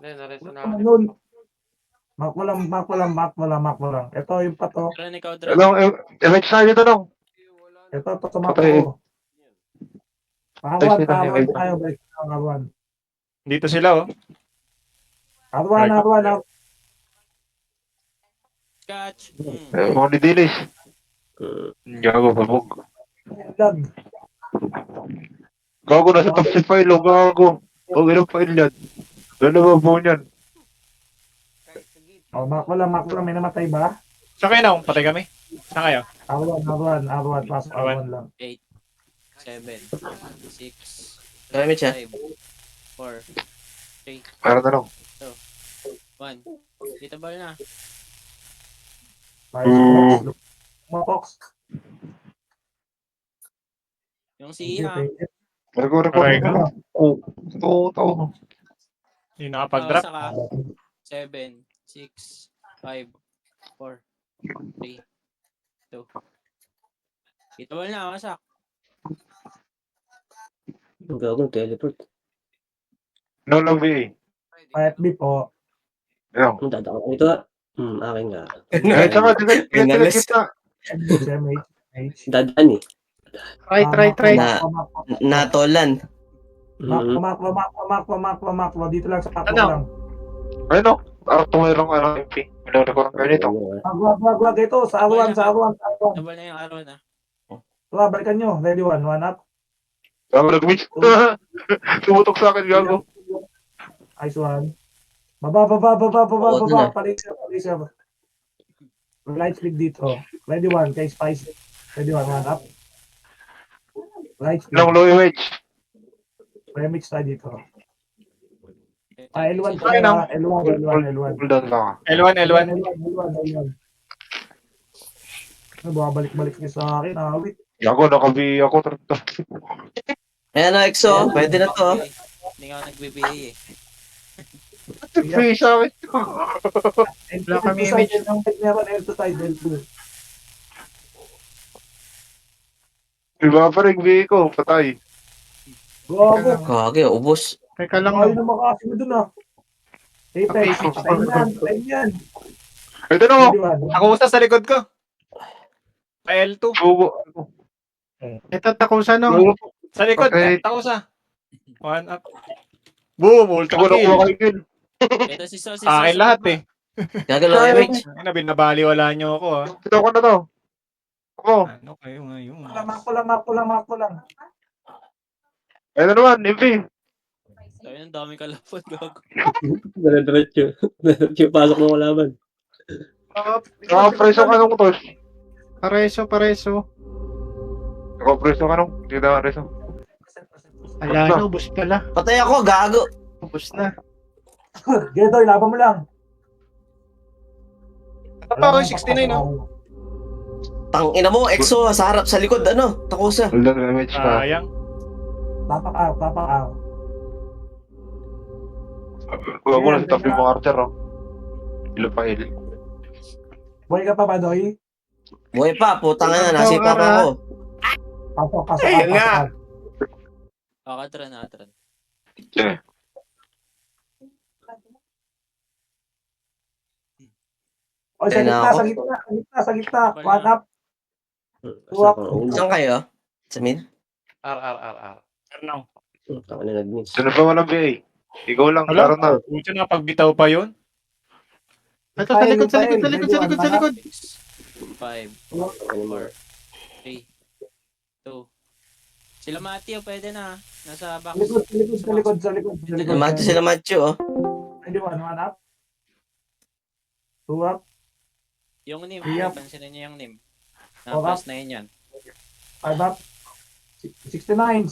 Hindi, naresto na Ano ako. yun? Mak mo lang. Ito yung pato. Drone, ikaw drone. Anong, MH na dito lang. Ito sa mak Patay. ko. Pahawan Patay sila, yung iba. tayo. Balik tayo, Pahawan. Dito sila, oh. Pahawan. Catch. Mga nidilis. Gago, babog. Lag. Gago, nasa top si file, oh, gago. Huwag ilang file yan. Doon na babaw niyan. Mak mo lang. May namatay ba? Saan kayo na? Patay kami? Saan kayo? Arwan. Pasok Arwan lang. 7, 6, Gamit siya. 5, 4, 3, Meron na lang. 1. Itabal na. Motox. Yung siya. Record. Okay. Oo. Yung nakapag-drop. Saka 7, 6, 5, 4, 3, 2. Itabal na, wasak. Ang gago, teleport. No lang VA. FB po. Ayun. Ang dadako ko ito. Akin nga. Eh, tsaka, Inalis. kita. MH. Dadaan eh. right. Natolan. Maklo. Dito lang sa tapo Ano? lang. Ayun o. Tumayroong MP. Minuna ko ng ganito. Wag. Ito, sa Arwan. Itabal na yung araw na. Wala, balikan nyo. Ready, one up. Gago, nag-witch. Tumutok sa akin, gago. Ice one. Baba. Oo, dun ah. Palis siya. Light speed dito. Ready, one. Kay Spice. Ready, one up. Light speed. Long low image. Remix tayo dito. L1 Okay na. L1. Hold on lang. L1. L1. Babalik niya sa akin. Awit. Gago, nakabi ako. Ayan, oh, EXO. Pwede na to. Hindi nga ako nag-BBA eh. Free sa akin. Wala kami image. Meron L2 tayo. L2. Iba pa rin VA ko. Patay. Gago. Kage, ubos. Teka lang, Ayaw na makasino dun ah. Apex. Time yan. Ito na Ready, mo. one. Ako usa sa likod ko. Ay, L2. Sugo. Ito, takusa no. Sa likod, Okay. takusa. 1 up. Boom, ultra Wala ko kill. kay Kill. Ito si So, si Sa akin So, lahat ba? eh. Gagalaw MH. Ay na, binabaliwala nyo ako ah. Ito ko na to. Ako. Ano kayo ngayon? Mark ko lang. Ayun na naman, MP. Ayun, ang daming kalapot. Gago. Dire-diretso. Diretso yung pasok ng kalaban. Nakapreso ka nung tos. Pareso. Nakapreso ka nung. Hindi na preso. Ala, no, ubos pala. Patay ako, gago. Ubos na. Gedoy, laban mo lang. Ito, 69 no? Tang ina mo, EXO sa harap, sa likod, ano? Takusa. Hold on, damage pa. Sayang. Tapak out. Huwag mo na, top yung mga archer, oh. Ilo pa, il. Boy ka pa ba, Doy? Buhay pa, putang na, nasipa pa ako. Pasok. Ayun nga. Akatran. O, sa Ayun na gitna, ako. sa gitna. 1 up. Pasok ng ulo. Saan kayo? Sa mid? R. Ano? Tangin na nag-miss. Sino pa walang BA? Ikaw lang, Wala. klaro na. Pucha na, pagbitaw pa yun. Ito, sa likod. 5, Tangin mo. 3, 2. Sila Matthew, pwede na. Nasa box. Sa likod. Macho sila macho, oh. Pwede 1 up. 2 up. Yung name, Yep. pansinin niyo yung name. Okay. Plus 9 yan. 5 up. 69.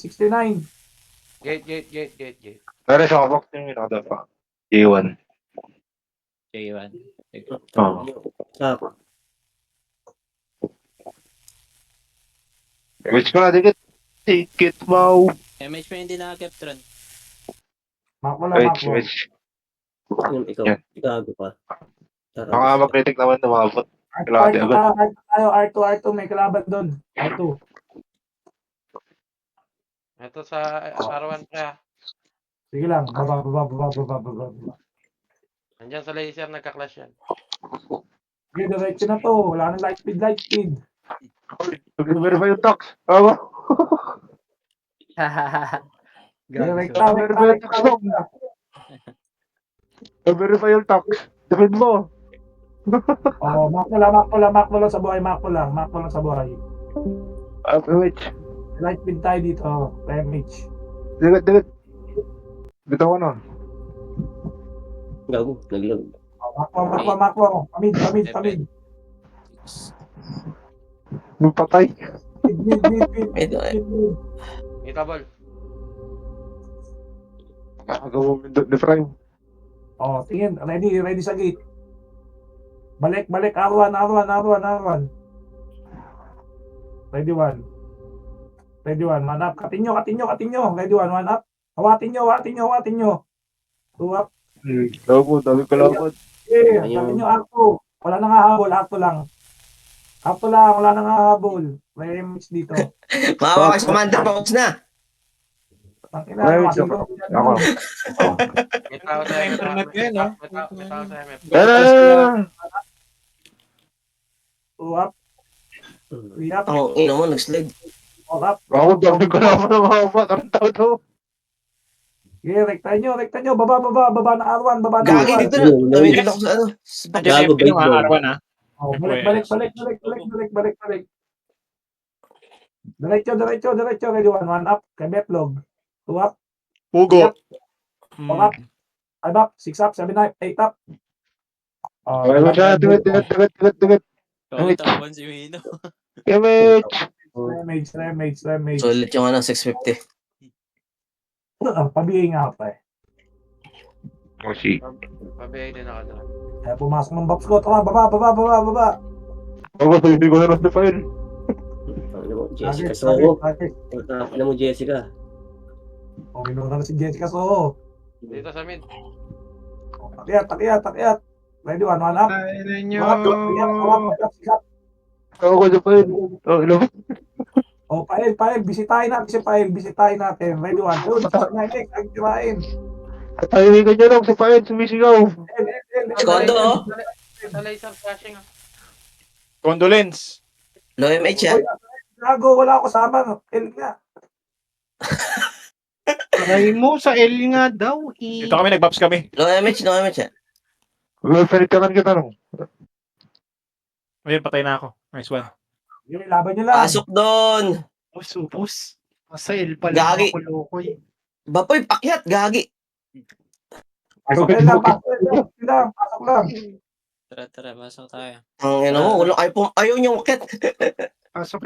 Gate. Pero sa kabak yung minada pa. J1. J1. Oo. Sakto. Damage ko na, dikit. Dikit, wow. MH pa hindi na-captron. Mark mo lang. Damage. Yung ikaw. Yan. Gago ka. Baka mag-critic naman lumabot. R2, may kalaban doon. R2. Ito sa R1 pa. Sige lang. Baba. Nandiyan sa laser, nagka-clash yan. Okay, diretso na to. Wala nang light speed. Nag-verify yung tax. Ako. Direkta. Nag-verify yung tax mo. Nag-verify yung tax. Defend mo. Oh, mark mo lang sa buhay. Damage. Light speed tayo dito. Damage. Dikit. Bitaw ko na. Gago. Naglag. Mark mo. Pamid. Nagpatay. Mid. Mid, Itabol. Gagawa mo yung deframe. Oh, tingin. Ready sa gate. Balik. R1. Ready 1. Man up. Katinyo. Ready 1 up. Hawatin nyo. 2 up. Dami ko labot. Yeah, Ayun. katinyo R2. Wala nang hahabol. R2 lang. Wala nang hahabol. May image dito. Mahawa ka sa commander, paus na. Tangina, Ay, masiguro. Ako. May tao sa MF. Internet May yan, no? tao sa MF. Yan. 2 up. 3 up. Ang ina mo, nag-slide. 4 up. Ako, dami ko labot ng mga bot. Anong tao to? Yeah, rekta nyo. Baba na R1. Gagi dito na. Tawid ako sa ano. Nandiyan Gago, yung mga baseball. R1 ha. Oh, balik. Diretso. Ready 1 up. Kay Betlog. 2 up. Pugo. 4 up. 5 up. 6 up. 7 up. 8 up. Oh, Okay, wala. Dikit. Kakitawan si Mino. Damage. Damage. Sulit yung ano, 650. Pabigay nga pa eh. Oh, shit. Pabiyay din ako doon. Kaya pumasok ng box ko. Tara, baba. Ako, hindi ko na define. Tangin mo. Jessica Target. Soho. Tangin mo, Jessica. Oh, minura na si Jessica Soho. Dito sa mid. Takyat. Ready 1 up. Kailan nyo. 1 up. 6 up. Ako, define. Oh, ilo. Oh, pael. Bisitahin natin. Ready 1. Doon, tirahin. Tahimikan niya lang. Si Paen, sumisigaw. Kondo, oh. Sa laser flashing ah. Condolence. Low MH, yan. Gago, wala ako kasama. L nga. Try mo sa L nga daw. Dito kami, nag-buffs kami. No damage, no damage. Pinagtangan kita nung. Ayun, patay na ako. Nice one. Yung laban nyo lang. Pasok doon. Supos. Sa L pala Gagi. mga kulukoy. Bapoy, pakyat, gagi. Pasok lang, pasok lang. Tara, pasok tayo. Ang ina mo, ayaw niyong wakit. Pasok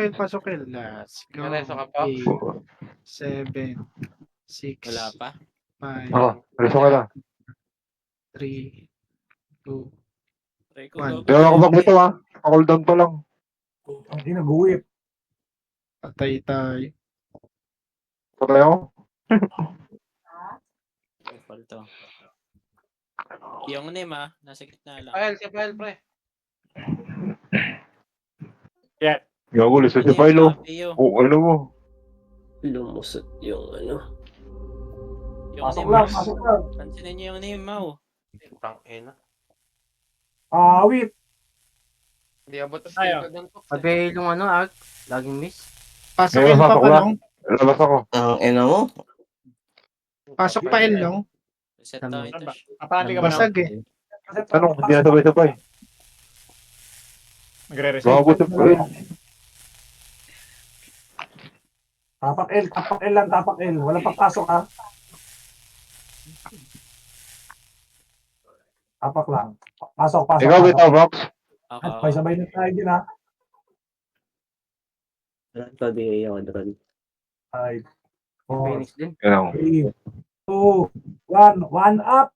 L. Let's go. Reso ka pa? 7, 6, Wala pa? 5, Oo, reso ka lang. 3, 2, Try ko. One. go. Di ako mag-ito ha. Hold down pa lang. Ang ginag-uwit. patay tayo. Patay ako. Kapal to. Yung name nasa gitna lang. Pael, pre. Gago, lisa si Pilo. Yung Oo, ano mo? Lumusot yung ano. Pasok name, lang, pasok lang. pansinin niyo yung name, Mau. Putang ina. Wait. Hindi abot Tayo. sa doon. Sabi yung ano, Ark, laging miss. Pasok Ngayon, L pa pasok pa lang. lang. Labas ako. Ang ina mo. Pasok pa L lang. Reset tayo ito. Kapati ka ba na? Basag eh. Tanong, hindi na sabay-sabay. Magre-reset. Gago sa Pilo. Tapak L lang, tapak L. Walang pagpasok ha. Tapak lang. Pasok. Ikaw, bitaw, Box. Ako. May sabay na tayo din ha. Pag-iiyaw ako doon. 5, 4, Phoenix din. Yan. 3, 2, 1. One up.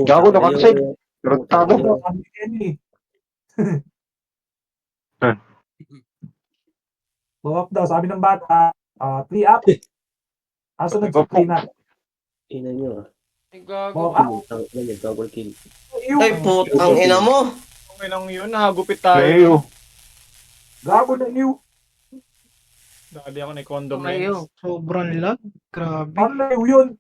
Gago, nakansel. Tarantado. Sabi ni Kenny. Go up daw, sabi ng bata. 3 up. Aso na 3 na. Ina nyo Ay, Go gago. up. Ang double kill. Ay, putang ina mo. Okay lang yun, nagupit tayo. Kayo. Gago na new. Dali ako na condom Ayaw. lens. Sobrang lag. Grabe. Paano na yun?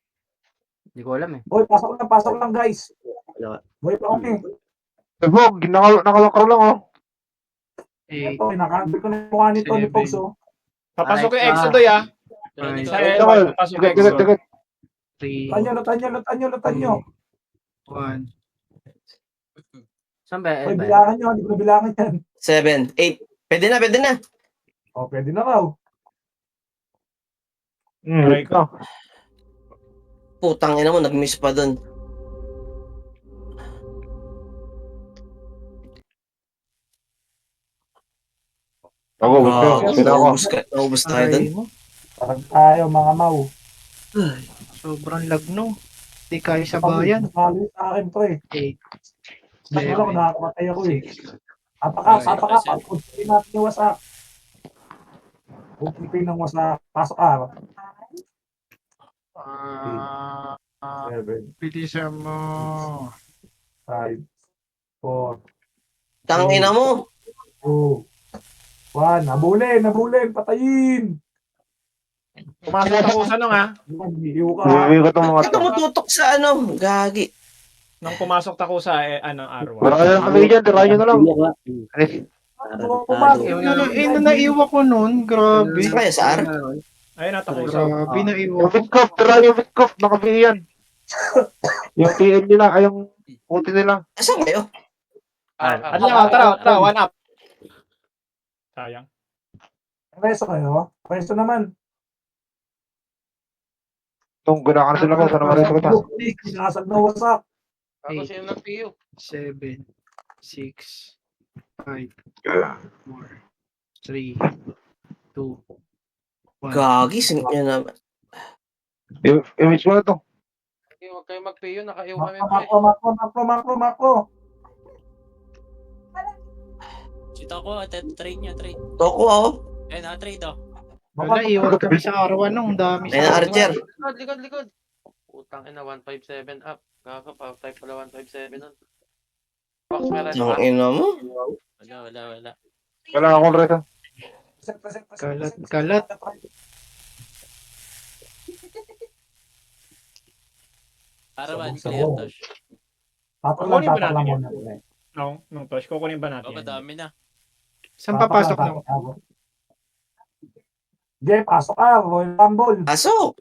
Hindi ko alam eh. Hoy, pasok lang guys. Wala. Hoy, pa kami. Bog, nakalakar lang oh. 8, Ito, nakabi ko na yung mukha nito ni Pogs, oh. Papasok yung Alexa. Exo doy ah. Ay, Sa Ito, L1, papasok yung Exo. Tigat. 3, Lutan nyo. 1. Saan ba? Hoy, L ba? bilangan nyo, hindi ko na bilangan yan. 7, 8. Pwede na. Pwede na raw. Aray ko. Putang ina mo, nag-miss pa doon. Ako, gusto. Sino ako? Naubos tayo doon. Ay mo. Parang tayo, mga mau. Sobrang lag no. Hindi kaya sa bayan. Nakalo sa akin, pre. 8, Nakala ko, 7, nakakamatay ako eh. Apaka. Pagpipin natin yung wasak. Pagpipin ng wasak. Pasok ka. 7, bilisan mo. 5, 4, Tang ina mo. 2, 1. Nabulin. Patayin. Pumasok ako sa nung Hihiw ka. Uwi ko itong mga Ito mo tutok sa ano, gagi. Nung pumasok ako sa R1. Wala kayo kami dyan, tirahan nyo na lang. Naiwa ko nun. Grabe. Saan kaya sa R? Ayun, natakusaw. Grabe, naiwa Yung ko. Bitcoff, tirahan yung Bitcoff, nakabili yan. Yung TL nila, ay yung puti nila. Asan kayo? Ano lang, tara, 1 up. Sayang. Reso kayo? Reso naman. Itong ginakancel ako, sana mareso kita. Sinasag na wasak. Ako sino ng PU. 7, 6, 5, 4, 3, 2, 1. Gagi, singit niya naman. Image mo na to. Huwag kayo mag-PU. Naka-PU kami, pre. Makro. Sito ko, trade niya. Toko ako. Eh, na-trade Wala, iwan kami sa arawan nung dami Ay na Archer. Likod. Putang ina, 157 up. Gago, type pala 157 nun. Box meron Ang ina mo. Wala. Wala akong reso. Kalat. Para one Sabog. clear, Tosh. Tatak Kukunin ba lang natin muna. Nung Tosh, kukunin ba natin? Madami na. Saan papasok lang? Sige, pasok ka. Royal Rumble. Pasok!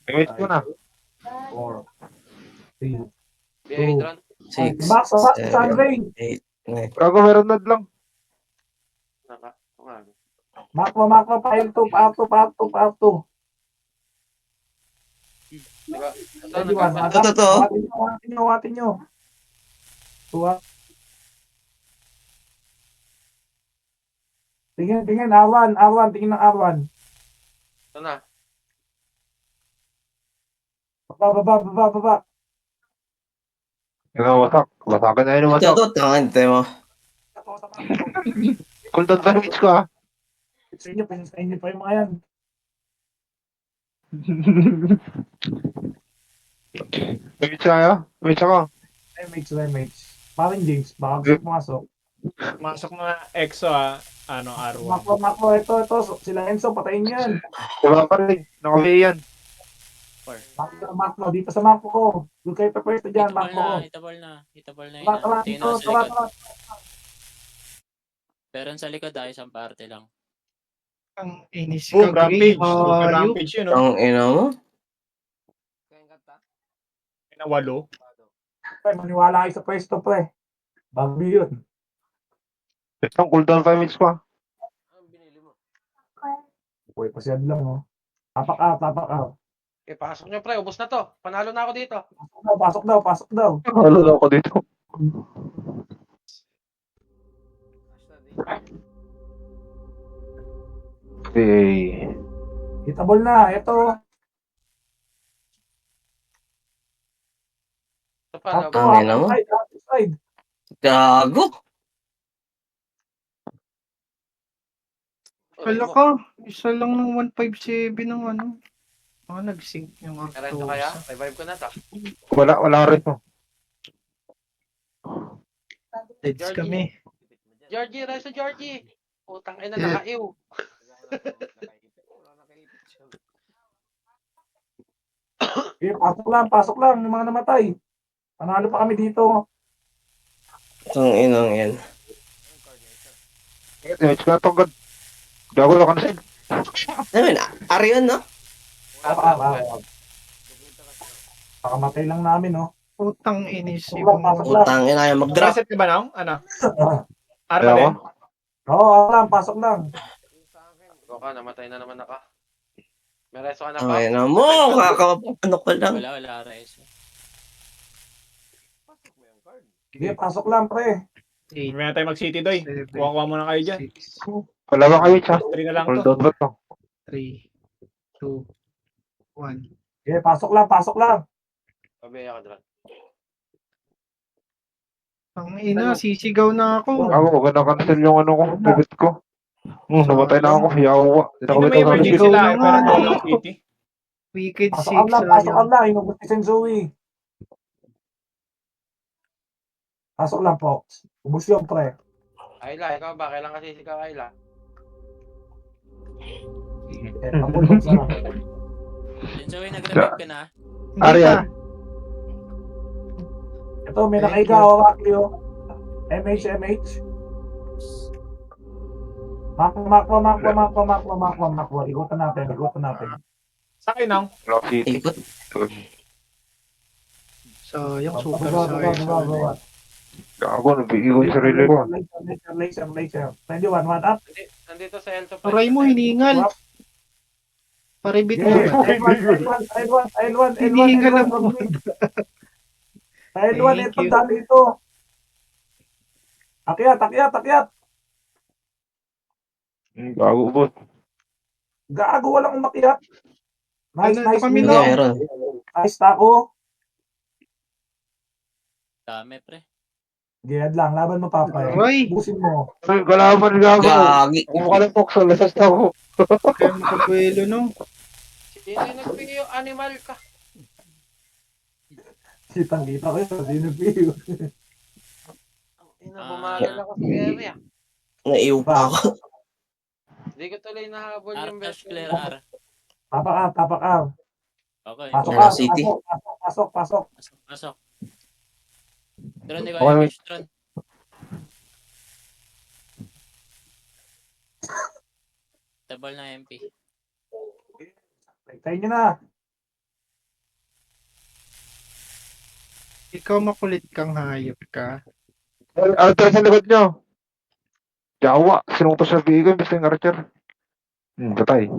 Wait ko na. 4, 3, BA drone. 6, Max, Max, 7, Sandring. 8, 9. Gago, meron na lang. Naka. Ano? Makro, pile 2, pile 2, pile 2, pile 2. Diba? Ito, Ready, one. nagkakaroon. Ito. Watin nyo. Tuwa. Tingin, R1, tingin ng R1. Ito na. Baba. Wasak. Wasakan na yun, wasak. Ito, tangan, mo. Cooldown damage ko, ah. Sa inyo pa yung mga yan. Damage tayo. Damage ako. Remage. Parang James, baka gusto pumasok. Masok na EXO R1. Makro, ito. Sila Enzo, patayin yan. Diba pa rin. Naka-BA yan. Makro, dito sa makro ko. Doon kayo pa-first dyan, Hitable makro ko. na. Hitable na yun. Tingnan Dito, mo sa likod. tawa. Pero sa likod isang parte lang. Ang inis Boom, ka, rampage. Gray. Rampage yun, no? Ang ina mo. Pinawalo. Pre, maniwala kayo sa pwesto, pre. Bago yun. Itong cooldown damage ko, ah. Uy, pasyad lang, oh. Tapak out. Pasok nyo, pre. Ubus na to. Panalo na ako dito. Pasok daw. Halo na ako dito. Okay. Hitable na, ito. Ito pa. Ito, Ang ina mo. side. Gago. Kala ka, isa lang ng 157 ng ano. Nag-sync yung Meron to kaya? Arctos. Revive ko na to. Wala rin to. Deads kami. Georgie, reso Georgie. Utang ina, nakaiw. Okay, pasok lang, yung mga namatay. Panalo pa kami dito. Ang inang yan. Damage ko na to, God. Gago na cancel. Ano yun? Arion, no? Pakamatay lang namin, no? Utang inis. Pasok lang. Utang ina yan. Mag-drop. Reset ka ba nang? Ano? Kaya Arma ko. din? Oo, pasok lang. Go ka, namatay na naman naka. May reso ka na Ang pa. ina mo. Ano ko lang. Wala reso. Sige, pasok lang, pre. 8, May tayo mag-city doy. 7, Kuha muna kayo dyan. 6, Wala ba kayo, cha? 3 na lang to. Cooldown ba to? 3, 2, 1. Sige, pasok lang. Pabaya ka dran. Ang ina, sisigaw na ako. Gago, wag na cancel yung ano ko. Pivot ko. Namatay na ako. Yawa. Hindi na may emergency Ikaw sila. na nga, Pero no? ng city. Wicked 6, Pasok lang. Inubos ni Senzui. Pasok lang po. Ubus yung pre. Ayla, ikaw ba? Kailan kasi sikaw, Ayla? Tapos sa Yun sa way, nag-revive ka na. Arian. ito, may Thank nakaiga hawak kayo. MH. Makro. Ikutan natin. Sa akin nang. Lock City. Ikot. So, yung super Baba. Gago, nabigay ko yung sarili ko. Laser. 21, one up. Nandito sa Elto. Aray mo, hiningal. Paribit mo. L1. Hinihingal lang mo. L1, Thank ito, you. dami ito. Akyat. Gago, boss. Gago, walang umakyat. Nice. Kami Hindi, lang. meron. Nice tako. Dami, pre. Gayad lang, laban mo papay. Aray. Busin mo. Ay, kalaban, gago. Gagi. Kung ka lang Fox, lasas na ako. Kaya makabuelo, no? Sino yung nagbigay yung animal ka? Kitang-kita ko yun. Sino piyo? Bumagal ako sa area. Naiw pa ako. Hindi ko tuloy nahabol yung R-Tash best clear R. Tapak out. Okay. Pasok Yan ka. ang city. Pasok. Pasok. Drone, di ko Okay. image drone. Tabal na MP. Tayo nyo na. Ikaw makulit kang hayop ka. Archer sa likod nyo. Jawa. Sinuntos sa bigay. Gusto yung Archer. Patay.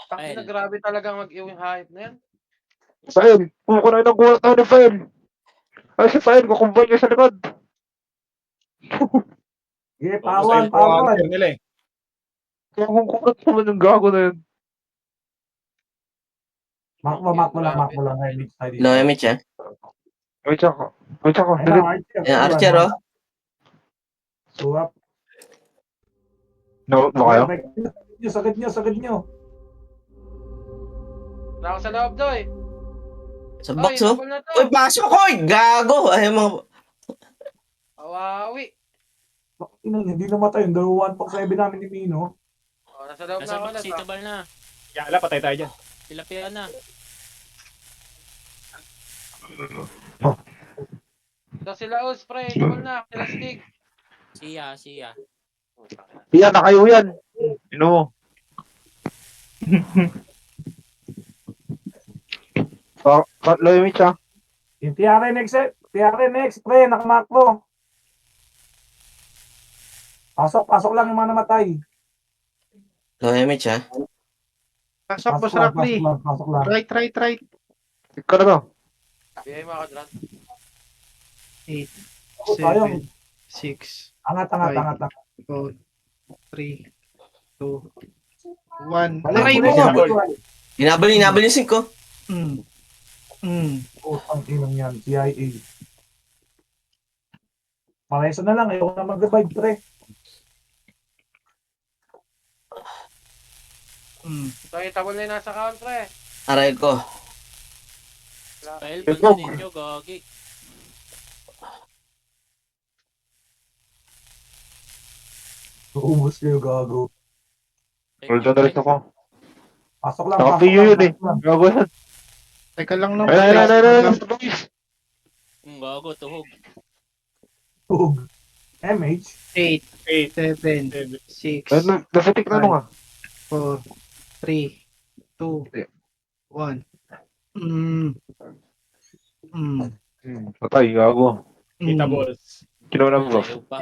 Tangina, Ayun. grabe talagang mag-iw yung hype na yan. Fail. Kumukuha ng gulat ako ni Fail. Ay, si Fail. Kukumbay niya sa likod. Sige, Focus pawan, sa pawan. Archer nila eh. Kaya kung kukulat naman yung gago na yun. Mark mo lang. Ay, mix tayo dito. Low damage ah. Wait ako. Ayun na, Archer. Yan, Archer oh. Suwap. No, ba kayo? Sagad nyo. Wala ako sa loob do eh. Sa box oh. tabol na to. Uy, pasok ko! Gago! Ay, mga... Awawi. Hindi namatay. Yung dalawa 1.7 namin ni Mino. Oh, nasa loob na Nasa ako box, na. si tabal na. Yala, patay tayo dyan. Tilapia na. So sila Us, pre. Tabal na. Sila Stig. Siya. Yan, nakayo yan. Ino mo. Low image ah. Yung TRN next, pre. Nakamakro. Pasok lang yung mga namatay. Low damage ah. Pasok, boss Rockly. Pasok lang. Right. Ikaw na to. Bigay mo ako dran. 8, Sayang. 7, 6, Angat. 4, 3, 2, 1. Balik Aray mo. mo! Hinabol yung 5. Ang inang yan. CIA. Pareso na lang. Ayaw na mag-revive, pre. So yung tabol na yung nasa count, pre. Aray ko. Fail, banda ninyo, gagi. Uubos kayo, gago. Hold on na rin ako. Pasok lang. Nakapiyo yun eh. Gago yan. Teka lang nung Ayun. Gago, tuhog. Tug. MH. 8, 7, 6, Nasa pick na nung ah. 4, 3, 2, 1. Patay, gago. Kita balls. Kinuha na mo ba? Ayaw pa.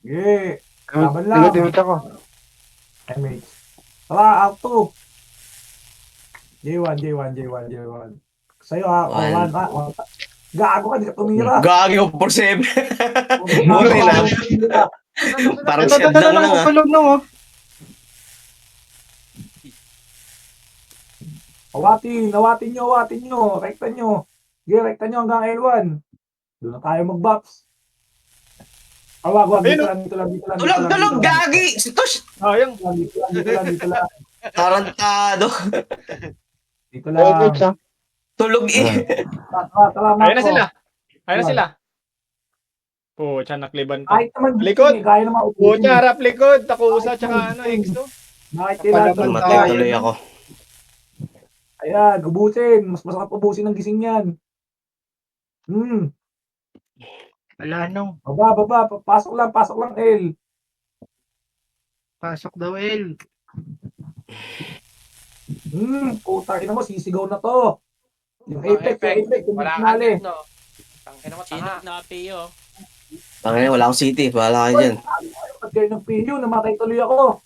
Yeah. Laban lang. Image ako. MH. Tara, auto. J1. Sa'yo ha. One. 1. Gago ka, di ka tumira. Gagi ko for 7. Buti na. Parang Ito, shell down lang ah. Kulog na oh. Awatin nyo. Rekta nyo. Sige, rekta nyo hanggang L1. Doon na tayo mag-box. Wag. Dito lang. Tulog, gagi! Si Tosh! Sayang. Dito lang. Tarantado. Dito Low lang. image ah. Tulog eh. Tara, Ayun na sila. Pucha, nakliban pa. Kahit naman Likod. kaya naman upusin. Pucha, harap likod. Takusa, tsaka X2. Bakit kailangan Matay tuloy ako. Ayan, ubusin. Mas masarap ubusin ng gising yan. Wala nung. Baba. Pasok lang, L. Pasok daw L. Puta, ina mo, sisigaw na to. Yung Apex, yung Wala finale. kang no. Tangina mo, Sino tanga. nakapiyo? Pangina, wala akong city. Wala kayo dyan. Pag kayo ng PU, namatay tuloy ako.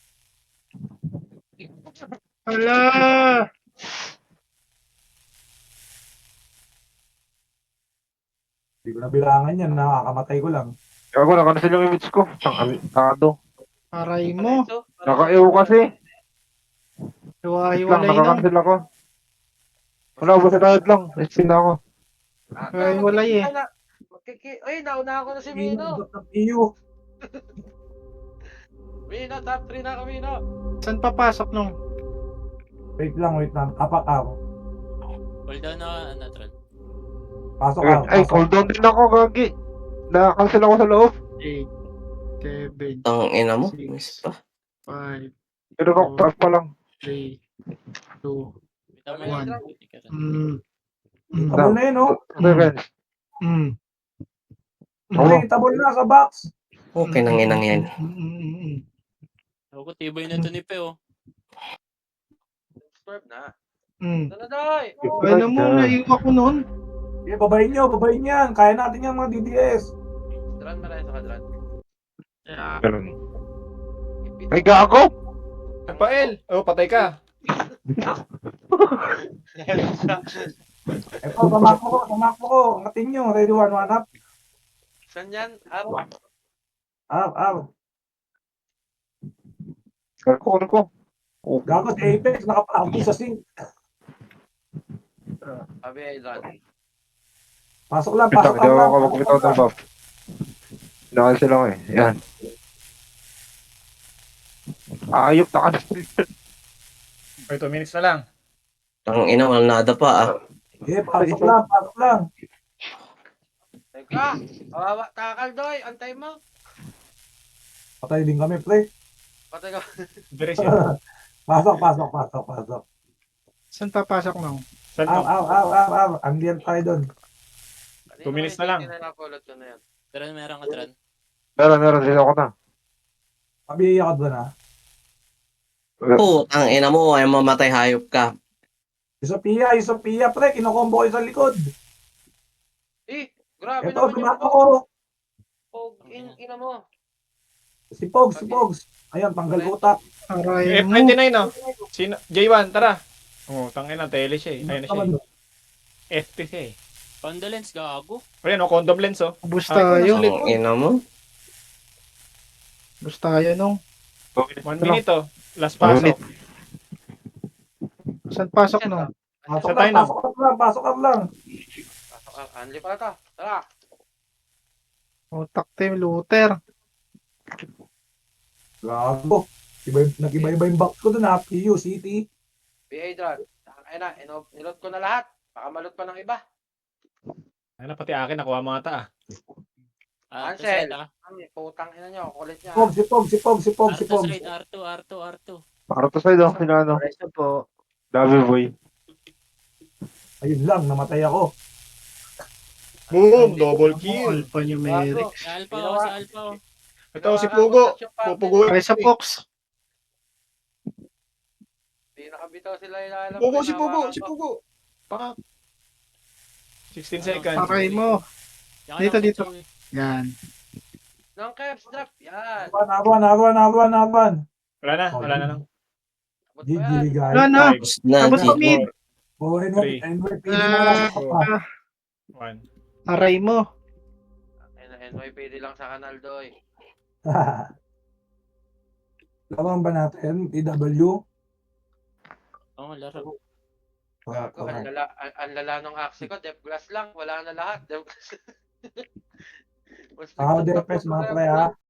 Wala! Hindi ko na bilangan yan, nakakamatay ko lang. Gago, nakancel yung image ko. Tangado. Aray mo. Nakaiw kasi. Hiwa-hiwalay nung. Nakakancel ako. Wala, basta tayad lang. Nesting na ako. Hiwa-hiwalay eh. Ay, nauna ako na si Mino. Ng PU. Mino, top 3 na kami, Mino. Saan papasok nung? Wait lang. Apak ako. Hold on na, Tron. Pasok ako. Ay, hold on din ako, gagi. Nakakancel ako sa loob. 8, 7, Ang ina mo. Miss pa. 5, Pero ako pa lang. 3, 2, Tama One. yan. Tabol na yun, oh. Seven. Tabol na sa box. Okay nang inang yan. Ako, tibay na to ni Pe, oh. Swerve na. Hmm. Ito na, Doy! Alam mo, naiwa ko noon. Okay, babayin yan. Kaya natin yan mga DDS. Dran, marami sa kadran. Ganun. Ay, gago! Pael! Oh, patay ka. Ito, tamakbo ko. Angatin nyo. Ready, one up. Saan yan? Up. Up. Ano ko? Gago si Apex, nakapaapo sa sink. Sabi ay Dran. Pasok lang. Bitaw, hindi ako makapagpitaw ng buff. Nakasil lang eh. Yan. Ayop na ka. Okay, 2 minutes na lang. Ang ina, wala nada pa ah. Okay, pasok lang. Teka! Kawawa, takal, Doy! Antay mo! Patay din kami, pre. Patay ka. Dire siya. Pasok. Saan papasok na? Saan Aw, to? aw. Ang liyan tayo doon. 2 minutes na lang. Kinapulot ko na yan. Tran, meron ka, Tran. Meron. Dito ako na. Pabiya ka doon, ha? Putang ina mo, ay mamatay hayop ka. Isopia, pre. Kinokombo ko sa likod. Grabe Ito, naman yung tumato ko. ina mo. Si Pogs. Ayun, tanggal utak. Aray mo. F99 oh. Sino? J1, tara. Oh, tangin na, tele siya eh. Ayun na siya eh. FP siya eh. Condolence, gago. Ayun, oh, condom lens oh. Bus Ay, tayo. Ang ina mo. Bus tayo nung. 1 minute oh. Last pasok. Saan pasok nung? Pasok Sa tayo lang. na. Pasok lang. Anli pala to. Tara! Utak team, looter. Gago. Nag-iba-iba yung box ko doon, ha? PU, City. PA Dran. Ayun na, nilot ko na lahat. Baka malot pa ng iba. Ayun na, pati akin nakuha mga ta ah. Ansel. Ansel, ah. Putang ina nyo. Kulit niya. Si Pogs. Arto straight, R2. Para to sa'yo, sila ano. Resto po. Love boy. Ayun lang, namatay ako. Boom! Double kill! Alpha numeric. Si Alpha, oh. Ito si Pugo. Pupugo. Aray sa Fox. Hindi nakabitaw sila ilalam. Pugo si Pugo. Pak. 16 seconds. Aray mo. Dito. Yan. Nang caps drop. Yan. Naban. Wala na lang. Abot pa GG yan. ligay. Wala na. Tapos na, Tapos G. pa mid. Oh, Three. NYPD na nasa pa. 1. Aray mo. NYPD lang sa kanal, Doy. Laban ba natin? TW? Oo, laro. Ang lala nung axe ko. Dep glass lang. Wala na lahat. Dep glass. DPS mga pre, ha?